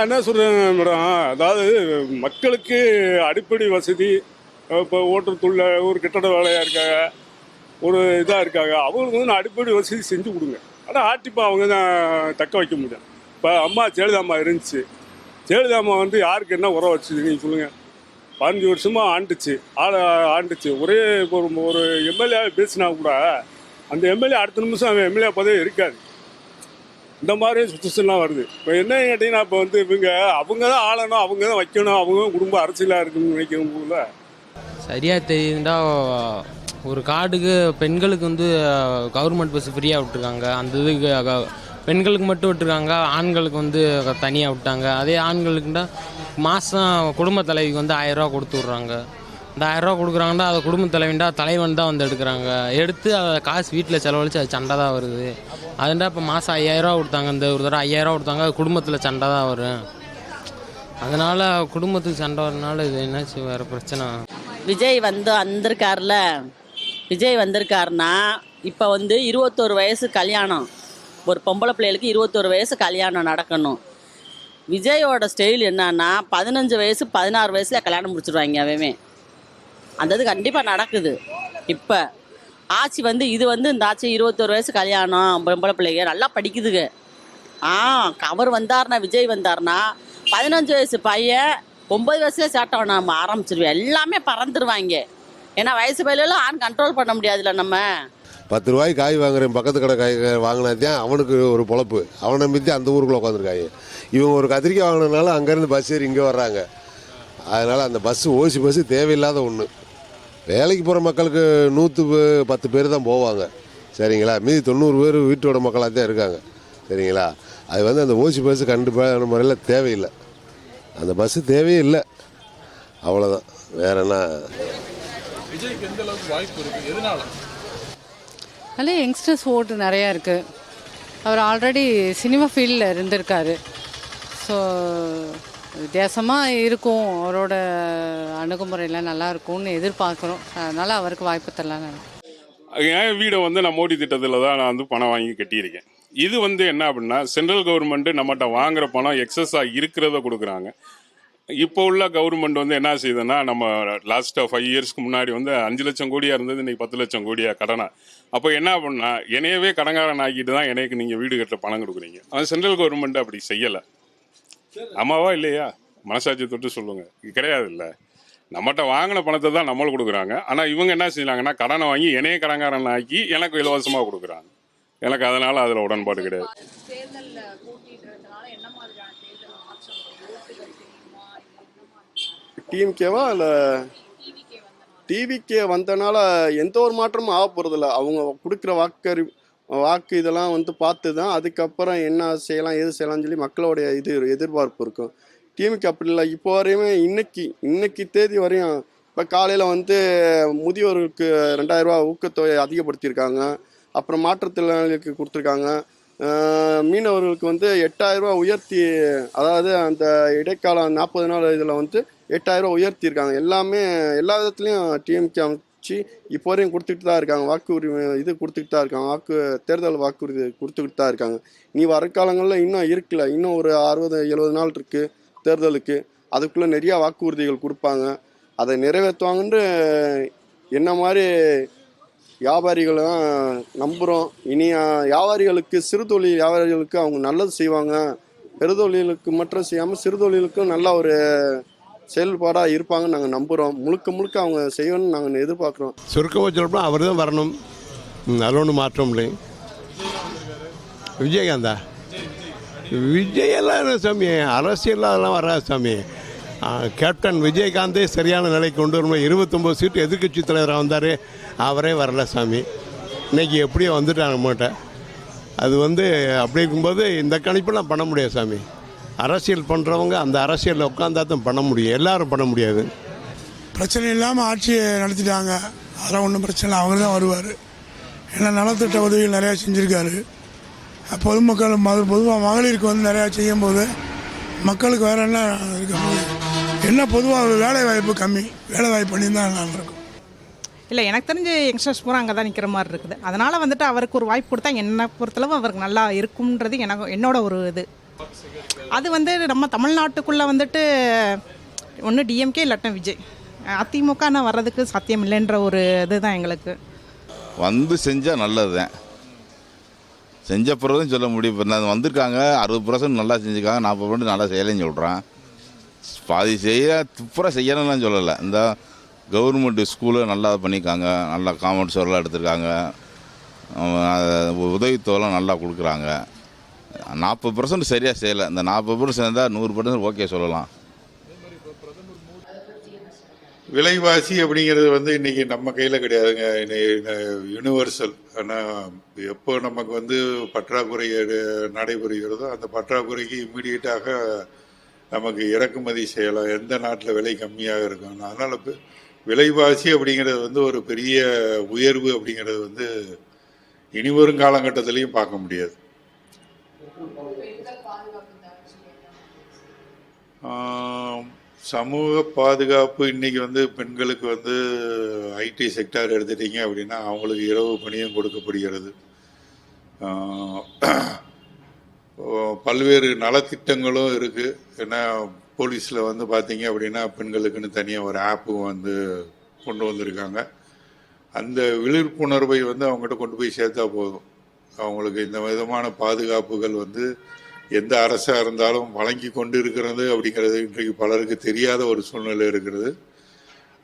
என்ன சொல்கிறேன் மேடம், அதாவது மக்களுக்கு அடிப்படை வசதி, இப்போ ஓட்டுறதுள்ள ஒரு கட்டட வேலையாக இருக்காங்க, ஒரு இதாக இருக்காங்க, அவங்களுக்கு வந்து அடிப்படை வசதி செஞ்சு கொடுங்க. ஆனால் ஆட்டிப்பா அவங்க தான் தக்க வைக்க முடியும். இப்போ அம்மா ஜெயலலிதாம்மா இருந்துச்சு. ஜெயலலிதாம்மா வந்து யாருக்கு என்ன உரம் வச்சுது நீங்கள் சொல்லுங்கள்? 15 வருஷமாக ஆண்டுச்சு. ஒரே ஒரு எம்எல்ஏ பேசினா கூட அந்த எம்எல்ஏ அடுத்த நிமிஷம் அவன் எம்எல்ஏ பதவி இருக்காது. இந்த மாதிரி சுச்சுவேஷன்லாம் வருது. இப்போ என்ன கேட்டிங்கன்னா, இப்போ வந்து அவங்க தான் ஆளணும், அவங்க தான் வைக்கணும், அவங்க குடும்ப அரசியலாக இருக்குன்னு நினைக்கிறவங்கள சரியாக தெரியுதுண்டா. ஒரு கார்டுக்கு பெண்களுக்கு வந்து கவர்மெண்ட் பஸ் ஃப்ரீயாக விட்டுருக்காங்க. அந்த இதுக்கு பெண்களுக்கு மட்டும் விட்டுருக்காங்க, ஆண்களுக்கு வந்து தனியாக விட்டாங்க. அதே ஆண்களுக்குண்டா மாதம் குடும்ப தலைவிக்கு வந்து 1000 ரூபா கொடுத்து விட்றாங்க. இந்த 1000 ரூபா கொடுக்குறாங்கன்னா அதை குடும்ப தலைவன்டா தலைவன் தான் வந்து எடுக்கிறாங்க. எடுத்து அதை காசு வீட்டில் செலவழித்து அது சண்டை தான் வருது. அதுண்டா இப்போ மாதம் 5000 ரூபா கொடுத்தாங்க, இந்த ஒரு தடவை 5000 ரூபா கொடுத்தாங்க, அது குடும்பத்தில் சண்டை தான் வரும். அதனால் குடும்பத்துக்கு சண்டை வரனால இது என்னாச்சு வேறு பிரச்சனை. விஜய் வந்திருக்காருன்னா இப்போ வந்து 21 வயசு கல்யாணம், ஒரு பொம்பளை பிள்ளைகளுக்கு 21 வயசு கல்யாணம் நடக்கணும். விஜயோட ஸ்டைல் என்னன்னா 15 வயசு 16 வயசில் கல்யாணம் முடிச்சிடுவாங்க. அவன் அந்த இது கண்டிப்பாக நடக்குது. இப்போ ஆட்சி வந்து இது வந்து இந்த ஆட்சி 21 வயசு கல்யாணம், பொம்பளை பிள்ளைங்க நல்லா படிக்குதுங்க. அவர் வந்தார்னா, விஜய் வந்தார்னா 15 வயசு பையன் 9 வயசுல சேட்டை நம்ம ஆரம்பிச்சிருவேன். எல்லாமே பறந்துருவாங்க. ஏன்னா வயசு பையிலெல்லாம் ஆண் கண்ட்ரோல் பண்ண முடியாதுல்ல. நம்ம 10 ரூபாய்க்கு காய் வாங்குறேன், பக்கத்து கடை காய் வாங்கினாதான் அவனுக்கு ஒரு பொழப்பு. அவனை மித்தி அந்த ஊருக்குள்ளே உட்காந்துருக்காங்க. இவங்க ஒரு கத்திரிக்காய் வாங்கினதுனால அங்கேருந்து பஸ் ஏறி இங்கே வர்றாங்க. அதனால் அந்த ஓசி பஸ்ஸு தேவையில்லாத ஒன்று. வேலைக்கு போகிற மக்களுக்கு 110 பேர் தான் போவாங்க, சரிங்களா? மீதி 90 பேர் வீட்டோட மக்களாக தான் இருக்காங்க, சரிங்களா? அது வந்து அந்த ஓசி பஸ்ஸு கண்டிப்பான முறையில் தேவையில்லை. அந்த பஸ்ஸு தேவையே இல்லை, அவ்வளோதான். வேற என்ன? விஜய்க்கு எந்த அளவுக்கு வாய்ப்பு இருக்குது? எதனால? அதில் யங்ஸ்டர்ஸ் ஓட்டு நிறையா இருக்குது. அவர் ஆல்ரெடி சினிமா ஃபீல்டில் இருந்திருக்காரு. ஸோ வித்தியாசமாக இருக்கும், அவரோட அணுகுமுறையெல்லாம் நல்லா இருக்கும்னு எதிர்பார்க்குறோம். அதனால் அவருக்கு வாய்ப்பு தரலாம். என் வீடை வந்து நான் மோடி திட்டத்தில் தான் நான் வந்து பணம் வாங்கி கட்டியிருக்கேன். இது வந்து என்ன அப்படின்னா, சென்ட்ரல் கவர்மெண்ட்டு நம்மகிட்ட வாங்குகிற பணம் எக்ஸஸாக இருக்கிறத கொடுக்குறாங்க. இப்போ உள்ள கவர்மெண்ட் வந்து என்ன செய்யுதுன்னா, நம்ம லாஸ்ட்டாக 5 இயர்ஸ்க்கு முன்னாடி வந்து 5 லட்சம் கோடியாக இருந்தது, இன்றைக்கி 10 லட்சம் கோடியாக கடனா. அப்போ என்ன பண்ணா, என்னையவே கடங்காரன் ஆக்கிட்டு தான் எனக்கு நீங்கள் வீடு கட்ட பணம் கொடுக்குறீங்க. ஆனால் சென்ட்ரல் கவர்மெண்ட் அப்படி செய்யலை. ஆமாவா இல்லையா? மனசாட்சி தொட்டு சொல்லுங்கள். கிடையாது இல்லை. நம்மகிட்ட வாங்கின பணத்தை தான் நம்மளுக்கு கொடுக்குறாங்க. ஆனால் இவங்க என்ன செய்யலாங்கன்னா, கடனை வாங்கி என்னையே கடங்காரன் ஆக்கி எனக்கு இலவசமாக கொடுக்குறாங்க. எனக்கு அதனால் அதில் உடன்பாடு கிடையாது. டிஎம்கேவா இல்லை டிவிகே வந்தனால எந்த ஒரு மாற்றமும் ஆக போகிறதில்ல. அவங்க கொடுக்குற வாக்கு இதெல்லாம் வந்து பார்த்து தான் அதுக்கப்புறம் என்ன செய்யலாம் ஏது செய்யலாம்னு சொல்லி மக்களுடைய எதிர்பார்ப்பு இருக்கும். டிஎம்கே அப்படி இல்லை. இப்போ வரையுமே இன்னைக்கு தேதி வரையும் இப்போ காலையில் வந்து முதியோர்களுக்கு 2000 ரூபா ஊக்கத்தொகை அதிகப்படுத்தியிருக்காங்க. அப்புறம் மாற்றுத்திறனாளிகளுக்கு கொடுத்துருக்காங்க. மீனவர்களுக்கு வந்து 8000 ரூபா உயர்த்தி, அதாவது அந்த இடைக்கால 40 நாள் இதில் வந்து 8,000 உயர்த்தியிருக்காங்க. எல்லாமே எல்லா விதத்துலேயும் டிஎம்கே அமைச்சு இப்போ வரையும் கொடுத்துக்கிட்டு தான் இருக்காங்க. வாக்கு உரிமை இது கொடுத்துக்கிட்டு தான் இருக்காங்க. தேர்தல் வாக்குறுதி கொடுத்துக்கிட்டு தான் இருக்காங்க. நீ வருங்காலங்களில் இன்னும் இருக்குல்ல, இன்னும் ஒரு 60-70 நாள் இருக்குது தேர்தலுக்கு. அதுக்குள்ளே நிறையா வாக்குறுதிகள் கொடுப்பாங்க. அதை நிறைவேற்றுவாங்கன்னு என்ன மாதிரி வியாபாரிகளும் நம்புகிறோம். இனி வியாபாரிகளுக்கு, சிறு தொழில் வியாபாரிகளுக்கு அவங்க நல்லது செய்வாங்க. பெருதொழிலுக்கு மட்டும் செய்யாமல் சிறு தொழிலுக்கும் நல்ல ஒரு செயல்பாடாக இருப்பாங்கன்னு நாங்கள் நம்புகிறோம். முழுக்க அவங்க செய்யணும்னு நாங்கள் எதிர்பார்க்குறோம். சுருக்கமாக சொல்லப்போனால் அவர் தான் வரணும். அதில் ஒன்றும் மாற்றம் இல்லை. விஜயகாந்தா விஜயெல்லாம் சாமி அரசியல் அதெல்லாம் வராது சாமி. கேப்டன் விஜயகாந்தே சரியான நிலைக்கு கொண்டு வரும்போது 29 சீட்டு எதிர்க்கட்சி தலைவராக வந்தார். அவரே வரல சாமி. இன்றைக்கி எப்படியோ வந்துட்டாங்க நம்மகிட்ட. அது அப்படி இருக்கும்போது இந்த கணிப்பெல்லாம் பண்ண முடியாது சாமி. அரசியல் பண்ணுறவங்க அந்த அரசியலில் உட்காந்தா தான் பண்ண முடியும். எல்லாரும் பண்ண முடியாது. பிரச்சனை இல்லாமல் ஆட்சியை நடத்திட்டாங்க. அதெல்லாம் ஒன்றும் பிரச்சனை இல்லை. அவங்க தான் வருவார். ஏன்னா நலத்திட்ட உதவிகள் நிறையா செஞ்சுருக்காரு. பொதுமக்கள் பொதுவாக மகளிருக்கு நிறையா செய்யும்போது மக்களுக்கு வேறு என்ன இருக்க போகுது? என்ன பொதுவாக வேலை வாய்ப்பு கம்மி. வேலை வாய்ப்பு பண்ணி தான் நல்லாயிருக்கும். இல்லை, எனக்கு தெரிஞ்சு யங்ஸ்டர்ஸ் பூரா அங்கே தான் நிற்கிற மாதிரி இருக்குது. அதனால் அவருக்கு ஒரு வாய்ப்பு கொடுத்தா என்னை பொறுத்தளவு அவருக்கு நல்லா இருக்கும்ன்றது என்னோட ஒரு இது. அது நம்ம தமிழ்நாட்டுக்குள்ளே ஒன்று டிஎம்கே இல்லாட்டா விஜய். அதிமுக வர்றதுக்கு சாத்தியம் இல்லைன்ற ஒரு இதுதான் எங்களுக்கு. செஞ்சால் நல்லது தான். செஞ்ச பிறகுதான் சொல்ல முடியும். இப்போ நான் வந்திருக்காங்க 60% நல்லா செஞ்சுருக்காங்க, 40% நல்லா செய்யலைன்னு சொல்கிறேன். பாதி துப்புரம் செய்யணும்லாம் சொல்லலை. இந்த கவர்மெண்ட் ஸ்கூலில் நல்லா பண்ணியிருக்காங்க. நல்லா காமெண்ட்ஸ் எல்லாம் எடுத்திருக்காங்க. உதவித்தொகைலாம் நல்லா கொடுக்குறாங்க. 40% சரியாக செய்யலை. இந்த 40% இருந்தால் 100% ஓகே சொல்லலாம். விலைவாசி அப்படிங்கிறது இன்றைக்கி நம்ம கையில் கிடையாதுங்க. யூனிவர்சல். ஆனால் எப்போ நமக்கு பற்றாக்குறை நடைபெறுகிறதோ அந்த பற்றாக்குறைக்கு இம்மிடியட்டாக நமக்கு இறக்குமதி செய்யலாம். எந்த நாட்டில் விலை கம்மியாக இருக்கும். அதனால் விலைவாசி அப்படிங்கிறது ஒரு பெரிய உயர்வு அப்படிங்கிறது இனி வரும் காலகட்டத்திலையும் பார்க்க முடியாது. சமூக பாதுகாப்பு இன்னைக்கு பெண்களுக்கு ஐடி செக்டார் எடுத்துட்டீங்க அப்படின்னா அவங்களுக்கு இரவு பணியும் கொடுக்கப்படுகிறது. பல்வேறு நலத்திட்டங்களும் இருக்குது. ஏன்னா போலீஸில் பார்த்தீங்க அப்படின்னா பெண்களுக்குன்னு தனியாக ஒரு ஆப்பும் கொண்டு வந்திருக்காங்க. அந்த விழிப்புணர்வை அவங்ககிட்ட கொண்டு போய் சேர்த்தா போதும். அவங்களுக்கு இந்த விதமான பாதுகாப்புகள் எந்த அரசாக இருந்தாலும் வழங்கி கொண்டு இருக்கிறது அப்படிங்கிறது இன்றைக்கு பலருக்கு தெரியாத ஒரு சூழ்நிலை இருக்கிறது.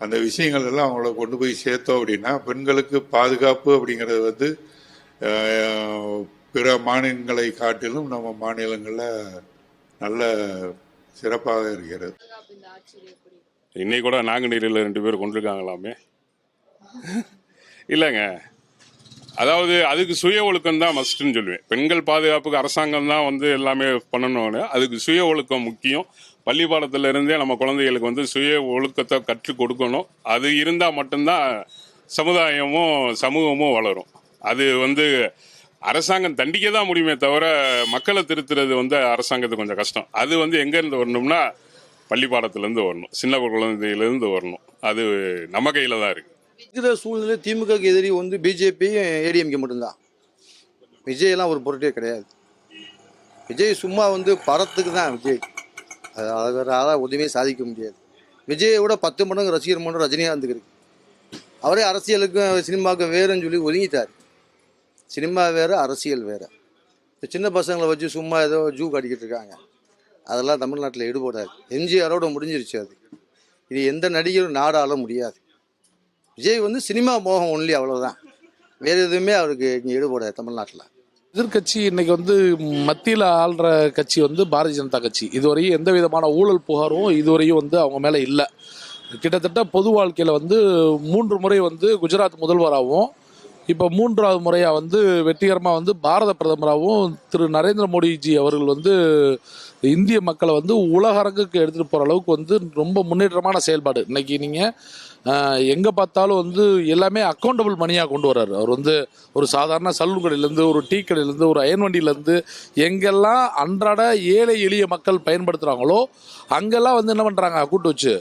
அந்த விஷயங்கள் எல்லாம் அவங்கள கொண்டு போய் சேர்த்தோம் அப்படின்னா பெண்களுக்கு பாதுகாப்பு அப்படிங்கிறது பிற மாநிலங்களை காட்டிலும் நம்ம மாநிலங்களில் நல்ல சிறப்பாக இருக்கிறது. இன்னைக்கு கூட நாங்குநேரியில் 2 பேர் கொண்டிருக்காங்களாமே. இல்லைங்க, அதாவது அதுக்கு சுய ஒழுக்கம் தான் மஸ்ட்டுன்னு சொல்லுவேன். பெண்கள் பாதுகாப்புக்கு அரசாங்கம் தான் எல்லாமே பண்ணணும்னு. அதுக்கு சுய ஒழுக்கம் முக்கியம். பள்ளிப்பாடத்துல இருந்தே நம்ம குழந்தைகளுக்கு சுய ஒழுக்கத்தை கற்றுக் கொடுக்கணும். அது இருந்தால் மட்டும்தான் சமுதாயமும் சமூகமும் வளரும். அது அரசாங்கம் தண்டிக்க தான் முடியுமே தவிர மக்களை திருத்துறது அரசாங்கத்துக்கு கொஞ்சம் கஷ்டம். அது எங்கேருந்து வரணும்னா பள்ளிப்பாடத்துலேருந்து வரணும், சின்ன குழந்தையிலேருந்து வரணும். அது நம்ம கையில் தான் இருக்குது. இருக்கிற சூழ்நிலை திமுக எதிரி பிஜேபி ஏடிஎம்கே மட்டும்தான். விஜயெல்லாம் ஒரு பொருட்டே கிடையாது. விஜய் சும்மா படத்துக்கு தான் விஜய். அதாவது உதவியே சாதிக்க முடியாது. விஜயோட 10 மடங்கு ரசிகர் மன்றம் ரஜினிகாந்துக்கு இருக்கு. அவரே அரசியலுக்கும் சினிமாவுக்கும் வேறுன்னு சொல்லி ஒதுங்கிட்டார். சினிமா வேறு, அரசியல் வேறு. இந்த சின்ன பசங்களை வச்சு சும்மா ஏதோ ஜூ காட்டிக்கிட்டு இருக்காங்க. அதெல்லாம் தமிழ்நாட்டில் ஈடுபடாது. எம்ஜிஆரோட முடிஞ்சிருச்சு. அது இது எந்த நடிகரும் நாடாள முடியாது. விஜய் சினிமா மோகம் ஒன்லி, அவ்வளோதான். வேறு எதுவுமே அவருக்கு இங்கே ஈடுபடாது தமிழ்நாட்டில். எதிர்கட்சி இன்னைக்கு மத்தியில் ஆள்ற கட்சி பாரதிய ஜனதா கட்சி. இதுவரையும் எந்த விதமான ஊழல் புகாரும் இதுவரையும் அவங்க மேலே இல்லை. கிட்டத்தட்ட பொது வாழ்க்கையில் 3 முறை குஜராத் முதல்வராகவும் இப்போ 3வது முறையாக வெற்றிகரமாக பாரத பிரதமராகவும் திரு நரேந்திர மோடிஜி அவர்கள் இந்திய மக்களை வந்து உலக அரங்குக்கு எடுத்துகிட்டு போகிற அளவுக்கு வந்து ரொம்ப முன்னேற்றமான செயல்பாடு. இன்னைக்கு நீங்கள் எங்கே பார்த்தாலும் வந்து எல்லாமே அக்கௌண்டபிள் மணியாக கொண்டு வர்றாரு. அவர் வந்து ஒரு சாதாரண சலூன் கடையிலேருந்து, ஒரு டீ கடையிலேருந்து, ஒரு அயன் வண்டியிலேருந்து எங்கெல்லாம் அன்றாட ஏழை எளிய மக்கள் பயன்படுத்துகிறாங்களோ அங்கெல்லாம் வந்து என்ன பண்ணுறாங்க, கூட்டு வச்சு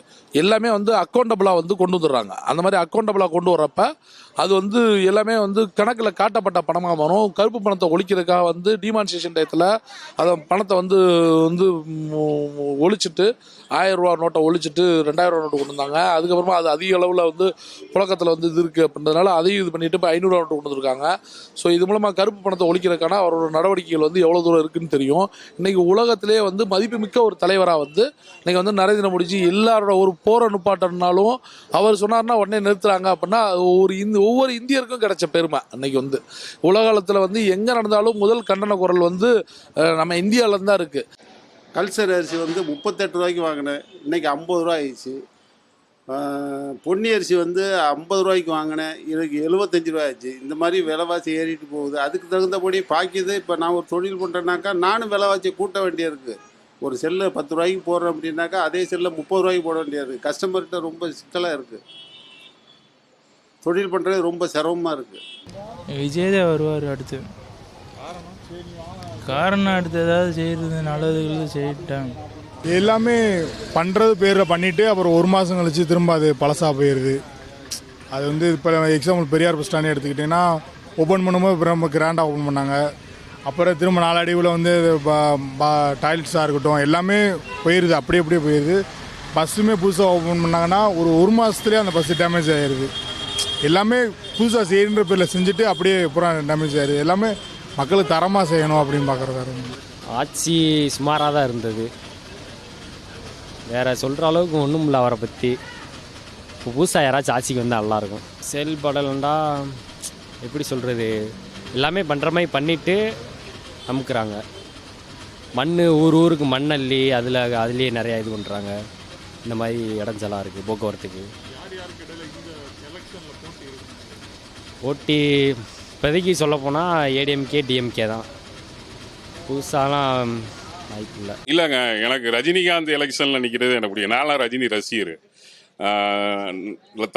எல்லாமே வந்து அக்கௌண்டபிளாக வந்து கொண்டு வந்துடுறாங்க. அந்த மாதிரி அக்கௌண்டபிளாக கொண்டு வர்றப்ப அது வந்து எல்லாமே வந்து கணக்கில் காட்டப்பட்ட பணமாக வரும். கருப்பு பணத்தை ஒழிக்கிறதுக்காக வந்து டிமானிசேஷன் டயத்தில் அதை பணத்தை வந்து வந்து ஒழிச்சிட்டு 1000 ரூபா நோட்டை ஒழிச்சிட்டு 2000 ரூபா நோட்டு கொண்டு வந்தாங்க. அதுக்கப்புறமா அது அதிக அளவில் வந்து புழக்கத்தில் வந்து இது இருக்குது அப்படின்றதுனால அதையும் இது பண்ணிட்டு இப்போ 500 ரூபா நோட்டு கொண்டு வந்திருக்காங்க. ஸோ இது மூலமாக கருப்பு பணத்தை ஒழிக்கிறதுக்கான அவரோட நடவடிக்கைகள் வந்து எவ்வளோ தூரம் இருக்குன்னு தெரியும். இன்றைக்கி உலகத்திலே வந்து மதிப்புமிக்க ஒரு தலைவராக வந்து இன்றைக்கி வந்து நரேந்திர மோடிஜி எல்லாரோட ஒரு போரை நிப்பாட்டனாலும் அவர் சொன்னார்னா உடனே நிறுத்துறாங்க அப்படின்னா ஒவ்வொரு இந்தியருக்கும் கிடைச்ச பெருமை. அன்னைக்கு வந்து உலகளத்தில் வந்து எங்கே நடந்தாலும் முதல் கண்டன குரல் வந்து நம்ம இந்தியாவிலேருந்து தான் இருக்குது. கல்சர் அரிசி வந்து 38 ரூபாய்க்கு வாங்கினேன், இன்றைக்கி 50 ரூபா ஆயிடுச்சு. பொன்னி அரிசி வந்து 50 ரூபாய்க்கு வாங்கினேன், இதுக்கு 75 ரூபா ஆயிடுச்சு. இந்த மாதிரி விலைவாசி ஏறிட்டு போகுது. அதுக்கு தகுந்தபடி பாக்கியது. இப்போ நான் ஒரு தொழில் பண்ணுறேன்னாக்கா நானும் விலைவாசி கூட்ட வேண்டியிருக்கு. ஒரு செல்லை 10 ரூபாய்க்கு போடுறேன் அப்படின்னாக்கா அதே செல்லை 30 ரூபாய்க்கு போட வேண்டியது. கஸ்டமர்கிட்ட ரொம்ப சிக்கலாக இருக்குது. தொழில் பண்ணுறது ரொம்ப சிரமமாக இருக்குது. விஜய் தான் வருவார் அடுத்து. காரணம் அடுத்து ஏதாவது செய்கிறது நல்லதுகள் செய்யிட்டாங்க. எல்லாமே பண்ணுறது பேரில் பண்ணிவிட்டு அப்புறம் 1 மாதம் கழிச்சு திரும்ப அது பழசாக போயிடுது. அது வந்து இப்போ எக்ஸாம்பிள் பெரியார் பஸ் ஸ்டாண்டே எடுத்துக்கிட்டிங்கன்னா ஓப்பன் பண்ணும்போது இப்போ ரொம்ப கிராண்டாக ஓப்பன் பண்ணாங்க. அப்புறம் திரும்ப நாளடைவில் வந்து டாய்லெட்ஸாக இருக்கட்டும் எல்லாமே போயிடுது, அப்படியே போயிடுது. பஸ்ஸுமே புதுசாக ஓப்பன் பண்ணாங்கன்னா ஒரு மாதத்துலேயே அந்த பஸ்ஸு டேமேஜ் ஆகிடுது. எல்லாமே புதுசாக செய்யணுன்ற பேரில் செஞ்சுட்டு அப்படியே பூரா டேமேஜ் ஆகிடுது. எல்லாமே மக்களுக்கு தரமாக செய்யணும் அப்படின்னு பார்க்குறதாரு. ஆட்சி சுமாராக தான் இருந்தது, வேறு சொல்கிற அளவுக்கு ஒன்றும் இல்லை அவரை பற்றி. இப்போ புதுசாக யாராச்சும் ஆட்சிக்கு வந்தால் நல்லாயிருக்கும். செயல்படலண்டா எப்படி சொல்கிறது, எல்லாமே பண்ணுற மாதிரி பண்ணிவிட்டு அமுக்குறாங்க. மண் ஊருக்கு மண்ணள்ளி அதுலேயே நிறையா இது பண்ணுறாங்க. இந்த மாதிரி இடைஞ்சலாக இருக்குது போக்குவரத்துக்கு. போட்டி இப்போதைக்கு சொல்லப்போனால் ஏடிஎம்கே டிஎம்கே தான். புதுசாலாம் வாய்ப்பு இல்லை. இல்லைங்க, எனக்கு ரஜினிகாந்த் எலெக்ஷனில் நிற்கிறது எனக்கு பிடிக்கும். நான்லாம் ரஜினி ரசிகர்.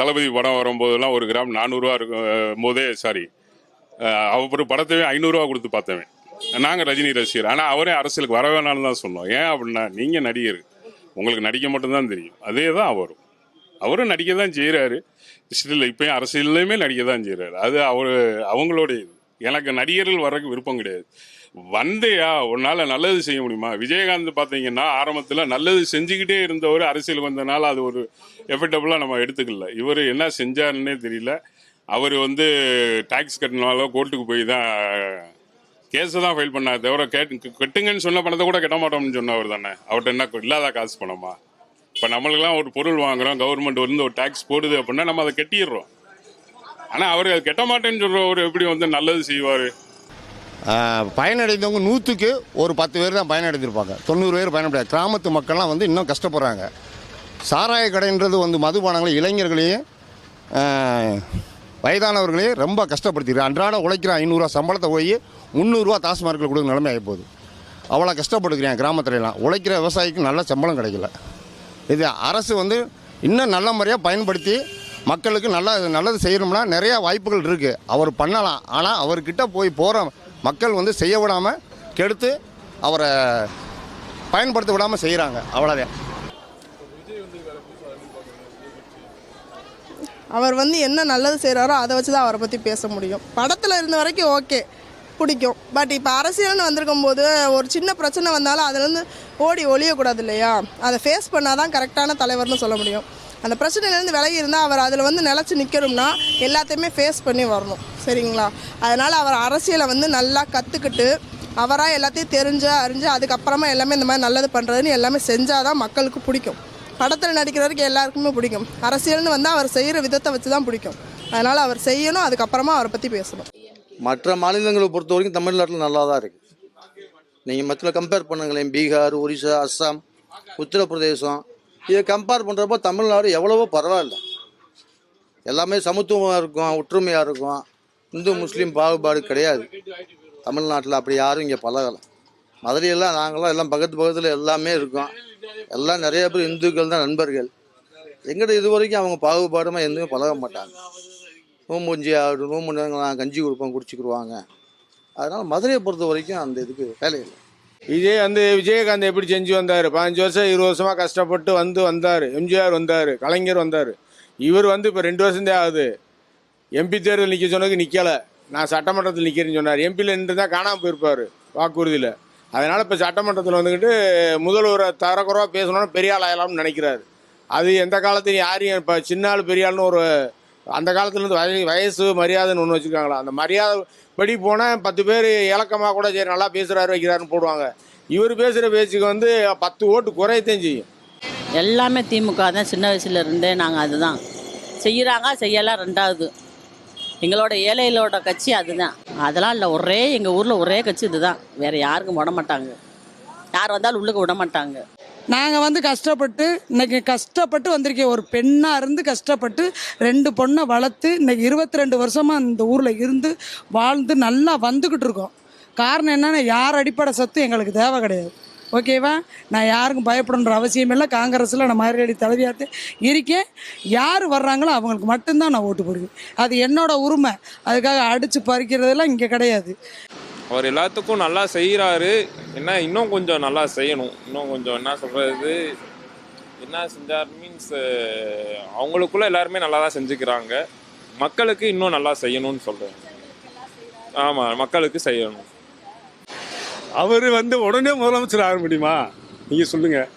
தளபதி படம் வரும்போதெல்லாம் 1 கிராம் 400 ரூபா இருக்கும் போதே அப்புறம் படத்தவே 500 ரூபா கொடுத்து பார்த்தவன். நாங்கள் ரஜினி ரசிகர். ஆனால் அவரே அரசியலுக்கு வர வேணாம்னு தான் சொன்னோம். ஏன் அப்படின்னா, நீங்கள் நடிகர், உங்களுக்கு நடிக்க மட்டும்தான் தெரியும். அதே தான் அவரும் நடிக்க தான் செய்கிறாரு. ஸ்டில் இப்போயும் அரசியல்லையுமே நடிக்க தான் செய்கிறாரு. அது அவங்களுடைய எனக்கு நடிகர்கள் வர்றதுக்கு விருப்பம் கிடையாது. வந்தையா உன்னால் நல்லது செய்ய முடியுமா? விஜயகாந்த் பார்த்தீங்கன்னா ஆரம்பத்தில் நல்லது செஞ்சுக்கிட்டே இருந்தவர் அரசியலுக்கு வந்தனால அது ஒரு எஃபெக்டபுளாக நம்ம எடுத்துக்கல. இவர் என்ன செஞ்சாருன்னே தெரியல. அவர் வந்து டேக்ஸ் கட்டினால கோர்ட்டுக்கு போய் தான் கேஸை தான் ஃபைல் பண்ணார் தவிர கட்டுங்கன்னு சொன்ன பணத்தை கூட கட்ட மாட்டோம்னு சொன்னவர் தானே. அவர்கிட்ட என்ன இல்லாத காசு பணமா? இப்போ நம்மளுக்கெல்லாம் ஒரு பொருள் வாங்குகிறோம், கவர்மெண்ட் வந்து ஒரு டேக்ஸ் போடுது அப்படின்னா நம்ம அதை கட்டிடுறோம். ஆனால் அவர் அது கட்ட மாட்டேன்னு சொல்கிறவர் எப்படி வந்து நல்லது செய்வார்? பயனடைந்தவங்க 100க்கு ஒரு 10 பேர் தான் பயனடைந்திருப்பாங்க. 90 பேர் பயனடைய கிராமத்து மக்கள்லாம் வந்து இன்னும் கஷ்டப்படுறாங்க. சாராய கடைன்றது வந்து மதுபானங்களையும் இளைஞர்களையும் வயதானவர்களையும் ரொம்ப கஷ்டப்படுத்திடுது. அன்றாட உழைக்கிற 500 ரூபா சம்பளத்தை போய் 300 ரூபா டாஸ்மார்க்கில் கொடுக்க நிலைமை ஆகி போகுது. அவ்வளோ கஷ்டப்படுக்கிறேன். கிராமத்துலலாம் உழைக்கிற விவசாயிக்கு நல்ல சம்பளம் கிடைக்கல. இது அரசு வந்து இன்னும் நல்ல முறையாக பயன்படுத்தி மக்களுக்கு நல்லது செய்யணும்னா நிறையா வாய்ப்புகள் இருக்குது. அவர் பண்ணலாம். ஆனால் அவர்கிட்ட போகிற மக்கள் வந்து செய்ய விடாமல் கெடுத்து அவரை பயன்படுத்த விடாமல் செய்கிறாங்க. அவ்வளோதான். அவர் வந்து என்ன நல்லது செய்கிறாரோ அதை வச்சு தான் அவரை பற்றி பேச முடியும். படத்தில் இருந்த வரைக்கும் ஓகே பிடிக்கும். பட் இப்போ அரசியல்னு வந்திருக்கும் போது ஒரு சின்ன பிரச்சனை வந்தாலும் அதுலேருந்து ஒழியக்கூடாது இல்லையா? அதை ஃபேஸ் பண்ணால் தான் கரெக்டான தலைவர்னு சொல்ல முடியும். அந்த பிரச்சனையிலேருந்து விலகி இருந்தால் அவர் அதில் வந்து நிலச்சி நிற்கணும்னா எல்லாத்தையுமே ஃபேஸ் பண்ணி வரணும். சரிங்களா? அதனால் அவர் அரசியலை வந்து நல்லா கற்றுக்கிட்டு அவராக எல்லாத்தையும் அறிஞ்சு அதுக்கப்புறமா எல்லாமே இந்த மாதிரி நல்லது பண்ணுறதுன்னு எல்லாமே செஞ்சால் தான் மக்களுக்கு பிடிக்கும். படத்தில் நடிக்கிறவருக்கு எல்லாருக்குமே பிடிக்கும். அரசியல்னு வந்து அவர் செய்கிற விதத்தை வச்சு தான் பிடிக்கும். அதனால் அவர் செய்யணும், அதுக்கப்புறமா அவரை பற்றி பேசணும். மற்ற மாநிலங்களை பொறுத்த வரைக்கும் தமிழ்நாட்டில் நல்லா தான் இருக்குது. நீங்கள் மற்ற கம்பேர் பண்ணுங்களேன், பீகார், ஒரிசா, அஸ்ஸாம், உத்தரப்பிரதேசம், இதை கம்பேர் பண்ணுறப்போ தமிழ்நாடு எவ்வளவோ பரவாயில்ல. எல்லாமே சமத்துவமாக இருக்கும், ஒற்றுமையாக இருக்கும். இந்து முஸ்லீம் பாகுபாடு கிடையாது தமிழ்நாட்டில். அப்படி யாரும் இங்கே பழகலை. மதுரையெல்லாம் நாங்களாம் எல்லாம் பக்கத்தில் எல்லாமே இருக்கோம். எல்லாம் நிறைய பேர் இந்துக்கள் தான் நண்பர்கள். எங்கிட்ட இது வரைக்கும் அவங்க பாகுபாடமாக எதுவுமே பழக மாட்டாங்க. நோம்புஞ்சி ஆகட்டும், நோம்பு கஞ்சி கொடுப்போம், குடிச்சிக்கிடுவாங்க. அதனால் மதுரையை பொறுத்த வரைக்கும் அந்த இதுக்கு வேலையில்லை. விஜயகாந்த் எப்படி செஞ்சு வந்தார், 15 வருஷம் 20 வருஷமாக கஷ்டப்பட்டு வந்தார். எம்ஜிஆர் வந்தார், கலைஞர் வந்தார். இவர் இப்போ 2 வருஷம்தான் ஆகுது. எம்பி தேர்தல் நிற்க சொன்னதுக்கு நிற்கலை. நான் சட்டமன்றத்தில் நிற்கிறேன்னு சொன்னார். எம்பியில் நின்று தான் காணாமல் போயிருப்பார் வாக்குறுதியில். அதனால் இப்போ சட்டமன்றத்தில் வந்துக்கிட்டு முதல்வரை தரக்குறவாக பேசணும்னு பெரிய ஆள் ஆகலாம்னு நினைக்கிறாரு. அது எந்த காலத்தையும் யாரையும் இப்போ சின்ன ஆள் பெரிய ஆள்னு ஒரு அந்த காலத்துலேருந்து வயசு மரியாதைன்னு ஒன்று வச்சுருக்காங்களா. அந்த மரியாதை படி போனால் 10 பேர் இலக்கமாக கூட சரி நல்லா பேசுகிறாரு வைக்கிறாருன்னு போடுவாங்க. இவர் பேசுகிற பேச்சுக்கு 10 ஓட்டு குறையத்தையும் செய்யும். எல்லாமே திமுக தான். சின்ன வயசுல இருந்தே நாங்கள் அதுதான் செய்கிறாங்க, செய்யலாம். ரெண்டாவது எங்களோட ஏழைகளோட கட்சி அதுதான். அதெல்லாம் இல்லை, எங்கள் ஊரில் ஒரே கட்சி இதுதான். வேறு யாருக்கும் விட மாட்டாங்க. யார் வந்தாலும் உள்ளுக்கு விட மாட்டாங்க. நாங்கள் கஷ்டப்பட்டு இன்னைக்கு கஷ்டப்பட்டு வந்திருக்கேன். ஒரு பெண்ணாக இருந்து கஷ்டப்பட்டு 2 பொண்ணை வளர்த்து இன்னைக்கு 22 வருஷமாக இந்த ஊரில் இருந்து வாழ்ந்து நல்லா வந்துக்கிட்டு இருக்கோம். காரணம் என்னென்னா யார் அடிப்படை சத்து எங்களுக்கு தேவை கிடையாது. ஓகேவா? நான் யாருக்கும் பயப்படணுன்ற அவசியம் இல்லை. காங்கிரஸில் நான் மதுரை தலைவியாத்து இருக்கேன். யார் வர்றாங்களோ அவங்களுக்கு மட்டும்தான் நான் ஓட்டு போடுவேன். அது என்னோட உரிமை. அதுக்காக அடித்து பறிக்கிறதெல்லாம் இங்கே கிடையாது. அவர் எல்லாத்துக்கும் நல்லா செய்கிறாரு. இன்னும் கொஞ்சம் நல்லா செய்யணும். இன்னும் கொஞ்சம் என்ன சொல்கிறது, என்ன செஞ்சார் மீன்ஸ் அவங்களுக்குள்ள எல்லாருமே நல்லா தான் செஞ்சுக்கிறாங்க. மக்களுக்கு இன்னும் நல்லா செய்யணும்னு சொல்கிறேன். ஆமாம், மக்களுக்கு செய்யணும். அவர் உடனே முதலமைச்சர் ஆக முடியுமா? நீங்கள் சொல்லுங்கள்.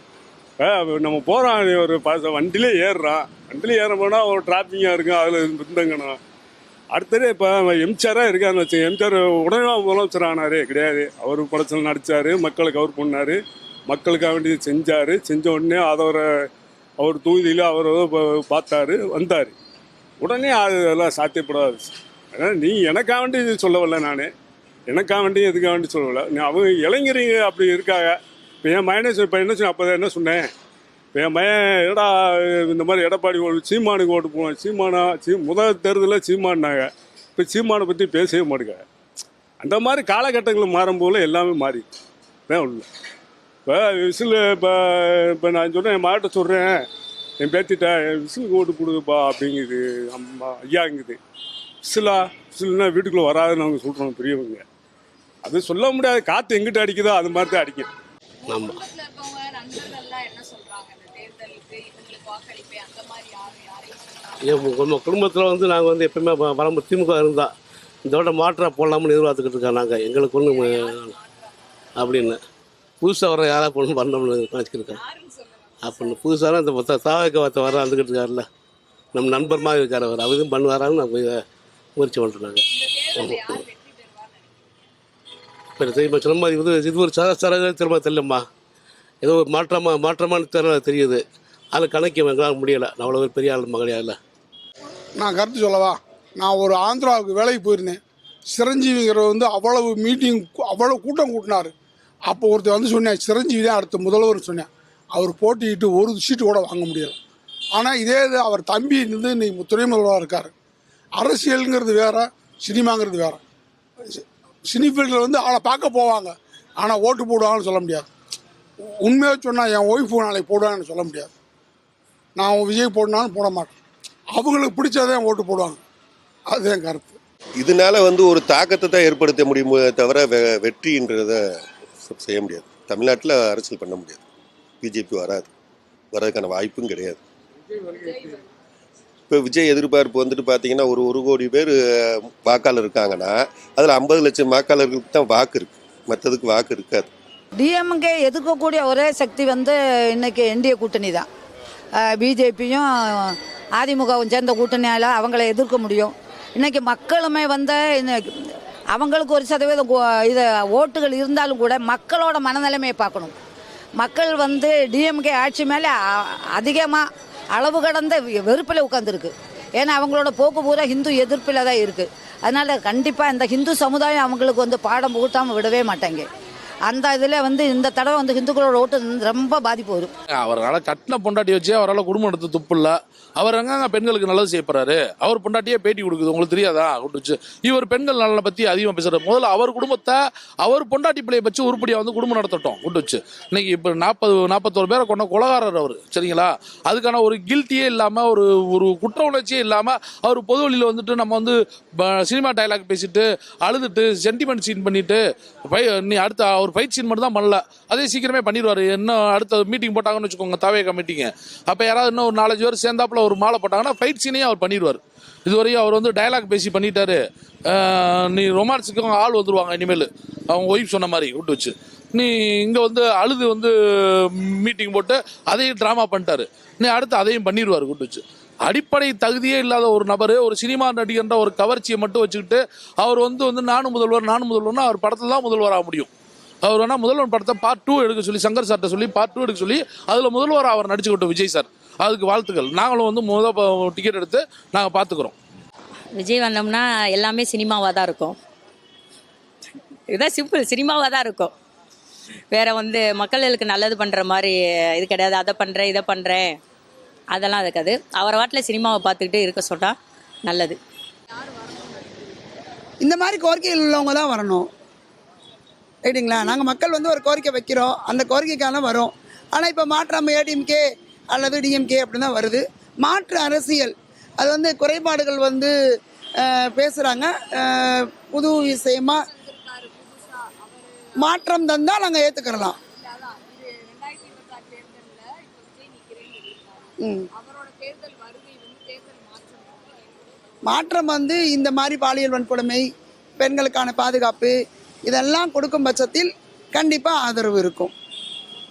நம்ம போகிறோம், ஒரு வண்டியிலே ஏறுறான். வண்டியிலே ஏற போனால் ஒரு டிராஃபிக்காக இருக்கும், அதில் இருந்தங்கணும். அடுத்தது இப்போ எம்ஜிஆராக இருக்காருன்னு வச்சுங்க. எம்ஜிஆர் உடனே முதலமைச்சர் ஆனார் கிடையாது. அவர் படத்தில் நடித்தார், மக்களுக்கு அவர் பண்ணார், மக்களுக்காக வேண்டியது செஞ்சார். செஞ்ச உடனே அவர் தொகுதியில் அவர் பார்த்தாரு, வந்தார். உடனே அதெல்லாம் சாத்தியப்படாது. அதனால் நீ எனக்காக வேண்டி இது சொல்லவில்லை, நான் எனக்காக வேண்டி எதுக்காக வேண்டி சொல்லவில்லை. அவங்க இளைஞரிங்க அப்படி இருக்காங்க. இப்போ என் மைனஸ் என்ன சொன்னேன், அப்போ என்ன சொன்னேன், இப்போ என் மையன் இந்த மாதிரி எடப்பாடி சீமானுக்கு ஓட்டு போவோம். முதல் தேர்தலில் சீமானாங்க. இப்போ சீமானை பற்றி பேசவே மாட்டேங்க. அந்த மாதிரி காலகட்டங்கள் மாறும்போது எல்லாமே மாறி தான் உள்ள. இப்போ விசில் இப்போ நான் சொன்னேன், என் மாட்ட சொல்கிறேன், என் பேத்திட்டேன், விசிலுக்கு ஓட்டு கொடுப்பா அப்படிங்குது அம்மா ஐயாங்குது. விசில்னா வீட்டுக்குள்ளே வராதுன்னு அவங்க சொல்கிறோம் பெரியவங்க. அது சொல்ல முடியாது. காற்று எங்கிட்ட அடிக்குதோ அது மாதிரி தான் அடிக்கும். ஆமாம். நம்ம குடும்பத்தில் நாங்கள் எப்பவுமே வரம்பு திமுக இருந்தால் இதோட மாற்றம் போடலாம்னு எதிர்பார்த்துக்கிட்டு இருக்கோம். நாங்கள் எங்களுக்கு ஒன்று அப்படின்னு புதுசாக வர யாராவது பொண்ணு பண்ணணும்னு நினச்சிக்கிருக்கோம். அப்படின்னு புதுசாக இந்த தாவக வர வந்துக்கிட்டு இருக்காருல்ல, நம்ம நண்பர் மாதிரி இருக்கார். அவர் அவரும் பண்ணுவாரான்னு நம்ம முயற்சி பண்ணுறாங்க. இப்போ தெரியுமா சொன்ன மாதிரி இது ஒரு சர திரும்ப தெரியலம்மா. ஏதோ ஒரு மாற்றமான தெரியுது. அதில் கணக்கு எங்களால் முடியலை. நான் அவ்வளோ பெரிய ஆள் மகளில். நான் கருத்து சொல்லவா, நான் ஒரு ஆந்திராவுக்கு வேலைக்கு போயிருந்தேன். சிரஞ்சீவிங்கிற அவ்வளவு மீட்டிங், அவ்வளோ கூட்டம் கூட்டினார். அப்போ ஒருத்தர் சொன்னேன், சிரஞ்சீவி தான் அடுத்த முதல்வர் சொன்னேன். அவர் போட்டிக்கிட்டு ஒரு சீட்டு கூட வாங்க முடியலை. ஆனால் இதே இது அவர் தம்பி இன்னைக்கு துணை முதல்வராக இருக்கார். அரசியலுங்கிறது வேறு, சினிமாங்கிறது வேறு. சினி ஃபீல்டில் அவளை பார்க்க போவாங்க, ஆனால் ஓட்டு போடுவாங்கன்னு சொல்ல முடியாது. உண்மையாக சொன்னால் என் ஒய்ஃபு நாளைக்கு போடுவாங்கன்னு சொல்ல முடியாது. நான் விஜய் போடனாலும் போட மாட்டேன். அவங்களுக்கு பிடிச்சதான் ஓட்டு போடுவாங்க. அதுதான் கருத்து. இதனால ஒரு தாக்கத்தை தான் ஏற்படுத்த முடியுமே தவிர வெற்றின்றத செய்ய முடியாது. தமிழ்நாட்டில் அரசியல் பண்ண முடியாது. பிஜேபி வர்றதுக்கான வாய்ப்பும் கிடையாது. இப்போ விஜய் எதிர்பார்ப்பு பார்த்தீங்கன்னா ஒரு கோடி பேர் வாக்காளர் இருக்காங்கன்னா அதில் 50 லட்சம் வாக்காளர்களுக்கு தான் வாக்கு இருக்குது, மற்றதுக்கு வாக்கு இருக்காது. டிஎம்கே எதிர்க்கக்கூடிய ஒரே சக்தி இன்னைக்கு என்டிஏ கூட்டணி தான். பிஜேபியும் அதிமுகவும் சேர்ந்த கூட்டணியால் அவங்கள எதிர்க்க முடியும். இன்றைக்கி மக்களுமே அவங்களுக்கு 1% இது ஓட்டுகள் இருந்தாலும் கூட மக்களோட மனநிலைமையை பார்க்கணும். மக்கள் டிஎம்கே ஆட்சி மேலே அதிகமாக அளவு கடந்த வெறுப்பில் உட்காந்துருக்கு. ஏன்னா அவங்களோட போக்கு பூரா ஹிந்து எதிர்ப்பில் தான் இருக்குது. அதனால் கண்டிப்பாக இந்த ஹிந்து சமுதாயம் அவங்களுக்கு பாடம் புகுத்தாமல் விடவே மாட்டாங்க. அந்த இதில் வந்து இந்த தடவை வந்து இந்துக்களோட ஓட்டு ரொம்ப பாதிப்பு வரும். அவரால் கட்டின பொண்டாட்டி வச்சு அவரால் குடும்பம் நடத்த துப்பு இல்லை. அவர் எங்கங்க பெண்களுக்கு நல்லது செய்யப்படுறாரு? அவர் பொண்டாட்டியே பேட்டி கொடுக்குது, உங்களுக்கு தெரியாதா? கொண்டுச்சு இவர் பெண்கள் நலனை பற்றி அதிகமாக பேசுகிறார். முதல்ல அவர் குடும்பத்தை அவர் பொண்டாட்டி பிள்ளையை வச்சு உருப்படியாக வந்து குடும்பம் நடத்தட்டும். கொண்டுச்சு இன்னைக்கு இப்போ 41 பேரை கொண்ட கொலகாரர் அவர், சரிங்களா? அதுக்கான ஒரு கில்ட்டியே இல்லாமல், ஒரு குற்ற உணர்ச்சியே இல்லாமல் அவர் பொது வழியில் வந்துட்டு நம்ம வந்து சினிமா டைலாக் பேசிட்டு அழுதுட்டு சென்டிமெண்ட் சீன் பண்ணிட்டு நீ அடுத்த அவர் ஃபைட் சீன் மட்டும் தான் பண்ணல, அதே சீக்கிரமே பண்ணிடுவார். இன்னும் அடுத்த மீட்டிங் போட்டாங்கன்னு வச்சுக்கோங்க, தாவேகா மீட்டிங்கு, அப்போ யாராவது இன்னும் ஒரு 4-5 பேர் சேர்ந்தாப்புல ஒரு மாலை போட்டாங்கன்னா ஃபைட் சீனையும் அவர் பண்ணிடுவார். இதுவரையும் அவர் வந்து டைலாக் பேசி பண்ணிட்டாரு. நீ ரொமான்ஸுக்கும் ஆள் வந்துடுவாங்க இனிமேல், அவங்க ஒய்ஃப் சொன்ன மாதிரி விட்டு வச்சு. நீ இங்கே வந்து அழுது வந்து மீட்டிங் போட்டு அதையும் ட்ராமா பண்ணிட்டாரு. நீ அடுத்து அதையும் பண்ணிடுவார் விட்டு வச்சு. அடிப்படை தகுதியே இல்லாத ஒரு நபர் ஒரு சினிமா நடிகர்ன்ற ஒரு கவர்ச்சியை மட்டும் வச்சுக்கிட்டு அவர் வந்து நானும் முதல்வர்னா அவர் படத்தில் தான் முதல்வராக முடியும். அவர் வேணால் முதல்வர் படத்தை பார்ட் 2 எடுக்க சொல்லி சங்கர் சார்ட்ட சொல்லி பார்ட் 2 எடுக்க சொல்லி அதில் முதல்வர் அவர் நடிச்சுக்கிட்டோம் விஜய் சார். அதுக்கு வாழ்த்துக்கள். நாங்களும் வந்து டிக்கெட் எடுத்து நாங்கள் பார்த்துக்குறோம். விஜய் வந்தோம்னா எல்லாமே சினிமாவாக தான் இருக்கும். இதுதான் சிம்பிள், சினிமாவாக தான் இருக்கும். வேற வந்து மக்களுக்கு நல்லது பண்ணுற மாதிரி இது கிடையாது. அதை பண்ணுறேன் இதை பண்ணுறேன் அதெல்லாம் இருக்காது. அவரை வாட்டில் சினிமாவை பார்த்துக்கிட்டு இருக்க சொன்னால் நல்லது. இந்த மாதிரி கோரிக்கைகள் உள்ளவங்க தான் வரணும், ரைட்டுங்களா? நாங்கள் மக்கள் வந்து ஒரு கோரிக்கை வைக்கிறோம், அந்த கோரிக்கைக்கான வரும். ஆனால் இப்போ மாற்றம் ஏடிஎம்கே அல்லது டிஎம்கே அப்படின்னு தான் வருது. மாற்று அரசியல் அது வந்து குறைபாடுகள் வந்து பேசுகிறாங்க. புது விஷயமா மாற்றம் தந்தால் நாங்கள் ஏற்றுக்கிறலாம். மாற்றம் வந்து இந்த மாதிரி பாலியல் வன்கொடுமை, பெண்களுக்கான பாதுகாப்பு இதெல்லாம் கொடுக்கும் பட்சத்தில் கண்டிப்பாக ஆதரவு இருக்கும்.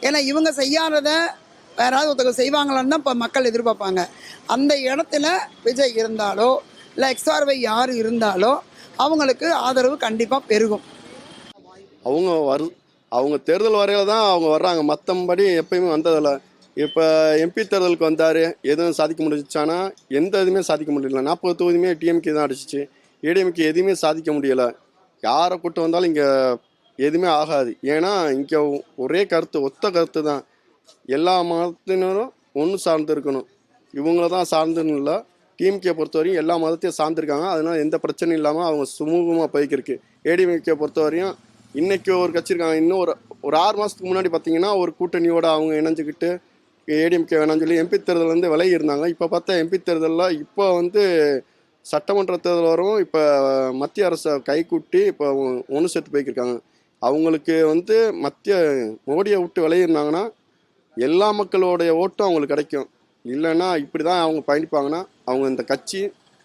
ஏன்னா இவங்க செய்யாதத யாராவது ஒருத்தவங்க செய்வாங்களான்னு தான் இப்போ மக்கள் எதிர்பார்ப்பாங்க. அந்த இடத்துல விஜய் இருந்தாலோ இல்லை XRY யார் இருந்தாலோ அவங்களுக்கு ஆதரவு கண்டிப்பாக பெருகும். அவங்க தேர்தல் வரையில் தான் அவங்க வர்றாங்க, மற்றபடி எப்பயுமே வந்ததில்ல. இப்போ எம்பி தேர்தலுக்கு வந்தார், எதுவும் சாதிக்க முடிஞ்சிச்சானா எந்த இதுவுமே சாதிக்க முடியல. 40 தொகுதியுமே டிஎம்கே தான் அடிச்சிச்சு, ஏடிஎம்கே எதுவுமே சாதிக்க முடியலை. யாரை கூட்டு வந்தாலும் இங்கே எதுவுமே ஆகாது. ஏன்னா இங்கே ஒரே கருத்து, ஒத்த கருத்து தான். எல்லா மதத்தினரும் ஒன்று சார்ந்து இருக்கணும். இவங்கள தான் சார்ந்துன்னு இல்லை, டிஎம்கே பொறுத்தவரையும் எல்லா மதத்தையும் சார்ந்திருக்காங்க. அதனால் எந்த பிரச்சனையும் இல்லாமல் அவங்க சுமூகமாக போய்க்கிருக்கு. ஏடிஎம்கே பொறுத்தவரையும் இன்றைக்கி ஒரு கட்சி இருக்காங்க, இன்னும் ஒரு 6 மாதத்துக்கு முன்னாடி பார்த்தீங்கன்னா ஒரு கூட்டணியோடு அவங்க இணைஞ்சிக்கிட்டு ஏடிஎம்கே வேணாம்னு சொல்லி எம்பி தேர்தல் வந்து விலகி இருந்தாங்க. இப்போ பார்த்தா எம்பி தேர்தலில் இப்போ வந்து சட்டமன்ற தேர்தல் வரும், இப்போ மத்திய அரசை கைக்கூட்டி இப்போ ஒன்று சேர்த்து போய்க்கிருக்காங்க. அவங்களுக்கு வந்து மோடியை விட்டு விலகிருந்தாங்கன்னா எல்லா மக்களோடைய ஓட்டும் அவங்களுக்கு கிடைக்கும். இல்லைன்னா இப்படி தான் அவங்க பயணிப்பாங்கன்னா அவங்க இந்த கட்சி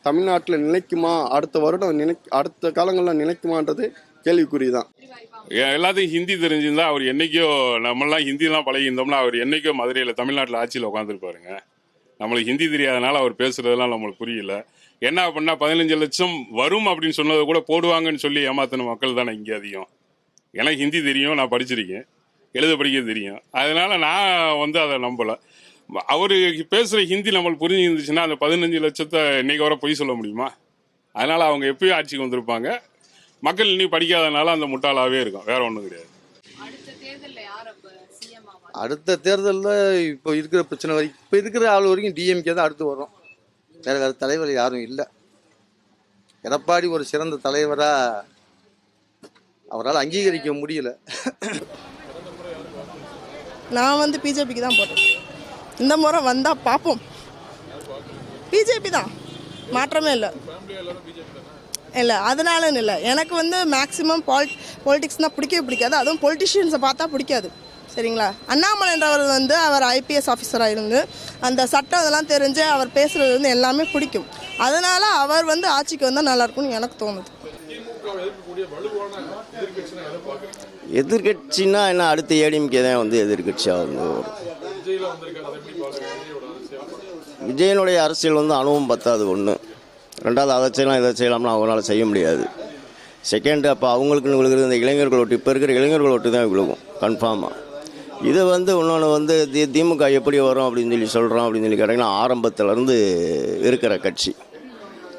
தமிழ்நாட்டில் நிலைக்குமா, அடுத்த வருடம் அடுத்த காலங்களில் நிலைக்குமான்றது கேள்விக்குறி தான். எல்லாத்தையும் ஹிந்தி தெரிஞ்சிருந்தா அவர் என்னைக்கோ, நம்மளாம் ஹிந்திலாம் பழகியிருந்தோம்னா அவர் என்னைக்கோ மதுரையில் தமிழ்நாட்டில் ஆட்சியில் உட்காந்துருப்பாருங்க. நம்மளுக்கு ஹிந்தி தெரியாதனால அவர் பேசுகிறதெல்லாம் நம்மளுக்கு புரியல. என்ன பண்ணால் 15 லட்சம் வரும் அப்படின்னு சொன்னதை கூட போடுவாங்கன்னு சொல்லி ஏமாத்தின மக்கள் தானே இங்கே அதிகம். எனக்கு ஹிந்தி தெரியும், நான் படிச்சிருக்கேன், எழுத படிக்க தெரியும். அதனால் நான் வந்து அதை நம்பலை. அவர் பேசுகிற ஹிந்தி நம்மளுக்கு புரிஞ்சுருந்துச்சுன்னா அந்த 15 லட்சத்தை இன்னைக்கு வர பொய் சொல்ல முடியுமா? அதனால் அவங்க எப்பயும் ஆட்சிக்கு வந்திருப்பாங்க. மக்கள் இன்னும் படிக்காதனால அந்த முட்டாளாகவே இருக்கும், வேற ஒன்றும் கிடையாது. அடுத்த தேர்தலில் இப்போ இருக்கிற பிரச்சனை வரைக்கும் இப்போ இருக்கிற ஆள் வரைக்கும் டிஎம்கே தான் அடுத்து வரும். வேறு தலைவர் யாரும் இல்லை. எடப்பாடி ஒரு சிறந்த தலைவராக அவரால் அங்கீகரிக்க முடியல. நான் வந்து பிஜேபிக்கு தான் போட்டேன். இந்த முறை வந்தால் பார்ப்போம். பிஜேபி தான், மாற்றமே இல்லை. இல்லை அதனாலன்னு இல்லை, எனக்கு வந்து மேக்ஸிமம் பாலிட்டிக்ஸ்னால் பிடிக்கவே பிடிக்காது. அதுவும் பொலிட்டிஷியன்ஸை பார்த்தா பிடிக்காது, சரிங்களா? அண்ணாமலைன்றவர் வந்து அவர் ஐபிஎஸ் ஆஃபீஸராக இருந்து அந்த சட்டம் அதெல்லாம் தெரிஞ்சு அவர் பேசுகிறது வந்து எல்லாமே பிடிக்கும். அதனால் அவர் வந்து ஆட்சிக்கு வந்தால் நல்லாயிருக்கும்னு எனக்கு தோணுது. எதிர்கட்சின்னா என்ன, அடுத்த ஏடிஎம்கே தான் வந்து எதிர்கட்சியாக வந்து வரும். விஜயனுடைய அரசியல் வந்து அனுபவம் பத்தாது. ஒன்று, ரெண்டாவது அதை செய்யலாம் இதை செய்யலாம்னா அவங்களால செய்ய முடியாது. செகண்டு, அப்போ அவங்களுக்குன்னு விழுகிறது இந்த இளைஞர்கள் ஓட்டு, இப்போ இருக்கிற இளைஞர்கள் ஓட்டு தான் விழுகும் கன்ஃபார்மாக. இது வந்து இன்னொன்று வந்து திமுக எப்படி வரும் அப்படின்னு சொல்லி சொல்கிறோம் அப்படின்னு சொல்லி கேட்டிங்கன்னா ஆரம்பத்திலேருந்து இருக்கிற கட்சி.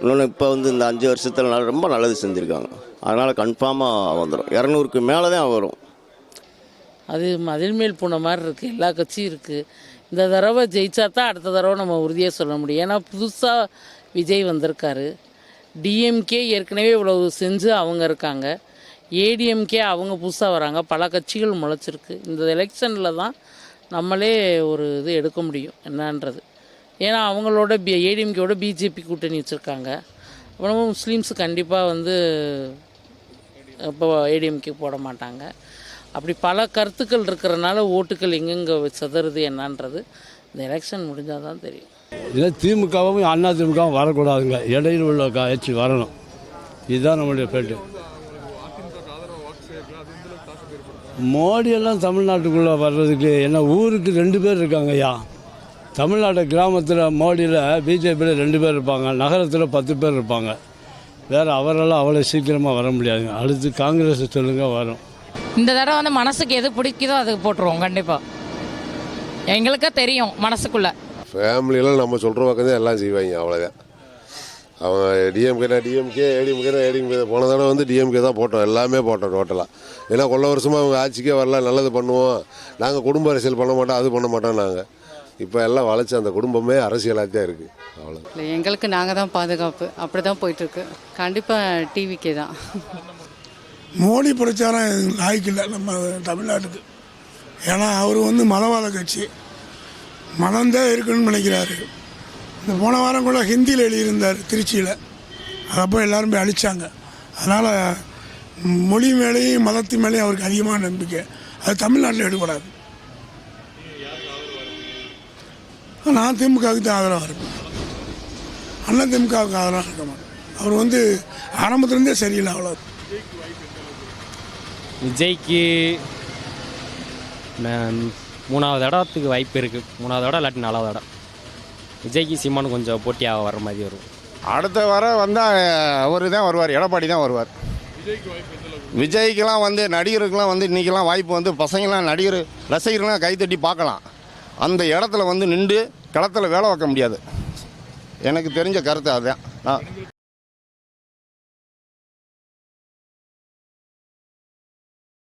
இன்னொன்று இப்போ வந்து இந்த 5 வருஷத்தில் ரொம்ப நல்லது செஞ்சுருக்காங்க. அதனால் கன்ஃபார்மாக வந்துடும். 200க்கு மேலே தான் வரும். அது மதில் மேல் போன மாதிரி இருக்குது. எல்லா கட்சியும் இருக்குது. இந்த தடவை ஜெயிச்சா தான் அடுத்த தடவை நம்ம உறுதியாக சொல்ல முடியும். ஏன்னா புதுசாக விஜய் வந்திருக்காரு. டிஎம்கே ஏற்கனவே இவ்வளவு செஞ்சு அவங்க இருக்காங்க. ஏடிஎம்கே அவங்க புதுசாக வராங்க. பல கட்சிகள் முளைச்சிருக்கு. இந்த எலெக்ஷனில் தான் நம்மளே ஒரு இது எடுக்க முடியும் என்னன்றது. ஏன்னா அவங்களோட ஏடிஎம்கேவோட பிஜேபி கூட்டணி வச்சுருக்காங்க. அப்புறமா முஸ்லீம்ஸு கண்டிப்பாக வந்து இப்போ ஏடிஎம்கே போட மாட்டாங்க. அப்படி பல கருத்துக்கள் இருக்கிறனால ஓட்டுகள் எங்கெங்கே சிதறுது என்னன்றது இந்த எலெக்ஷன் முடிஞ்சால் தான் தெரியும். இல்லை திமுகவும் அண்ணா திமுகவும் வரக்கூடாதுங்க, இடையில் உள்ள கட்சி வரணும். இதுதான் நம்மளுடைய பேட்டு. மோடியெல்லாம் தமிழ்நாட்டுக்குள்ளே வர்றதுக்கு என்ன ஊருக்கு 2 பேர் இருக்காங்க ஐயா. தமிழ்நாடு கிராமத்தில் மோடியில் பிஜேபியில் 2 பேர் இருப்பாங்க, நகரத்தில் 10 பேர் இருப்பாங்க. வேறு அவரெல்லாம் அவ்வளோ சீக்கிரமாக வர முடியாதுங்க. அடுத்து காங்கிரஸ் சொல்லுங்க வரும். இந்த தடவை வந்து மனசுக்கு எது பிடிக்குதோ அதுக்கு போட்டுருவோம் கண்டிப்பாக. எங்களுக்கே தெரியும் மனசுக்குள்ளே. ஃபேமிலியெல்லாம் நம்ம சொல்கிற பக்கம் தான் எல்லாம் செய்வாங்க, அவ்வளோதான். அவங்க டிஎம்கே ஏடிஎம்கே போன தடவை வந்து டிஎம்கே தான் போட்டோம், எல்லாமே போட்டோம் டோட்டலாக. ஏன்னா கொள்ள வருஷமாக அவங்க ஆட்சிக்கே வரலாம், நல்லது பண்ணுவோம், நாங்கள் குடும்ப அரசியல் பண்ண மாட்டோம், அது பண்ண மாட்டோம். நாங்கள் இப்போ எல்லாம் வளைச்சி அந்த குடும்பமே அரசியலாக தான் இருக்குது, அவ்வளோ. இல்லை எங்களுக்கு நாங்கள் தான் பாதுகாப்பு, அப்படி தான் போயிட்டுருக்கு. கண்டிப்பாக டிவிக்கே தான். மோடி பிரச்சாரம் லாய்க்கில்லை நம்ம தமிழ்நாட்டுக்கு. ஏன்னா அவர் வந்து மதவாத கட்சி, மதம்தான் இருக்குன்னு நினைக்கிறாரு. இந்த போன வாரம் கூட ஹிந்தியில் எழுதியிருந்தார் திருச்சியில், அதப்போ எல்லாரும் போய் அழித்தாங்க. அதனால் மொழி மேலேயும் மதத்து மேலேயும் அவருக்கு அதிகமான நம்பிக்கை. அது தமிழ்நாட்டில் எடுபடாது. நான் திமுகவுக்கு தான் ஆதரவாக இருப்பேன், அண்ணா திமுகவுக்கு ஆதரவாக இருக்க மாட்டேன். அவர் வந்து ஆரம்பத்துலேருந்தே சரியில்லை, அவ்வளோ. விஜய்க்கு 3வது இடத்துக்கு வாய்ப்பு இருக்குது. 3வது இடம் இல்லாட்டி 4வது இடம். விஜய்க்கு சீமானு கொஞ்சம் போட்டியாக வர மாதிரி வரும். அடுத்த வர வந்தால் அவர் தான் வருவார், எடப்பாடி தான் வருவார். விஜய்க்கெலாம் வந்து நடிகருக்கெலாம் வந்து இன்றைக்கெல்லாம் வாய்ப்பு வந்து பசங்களாம் நடிகர் ரசிகர்கள்லாம் கைத்தட்டி பார்க்கலாம். அந்த இடத்துல வந்து நின்று களத்தில் வேலை வைக்க முடியாது. எனக்கு தெரிஞ்ச கருத்து அதுதான்.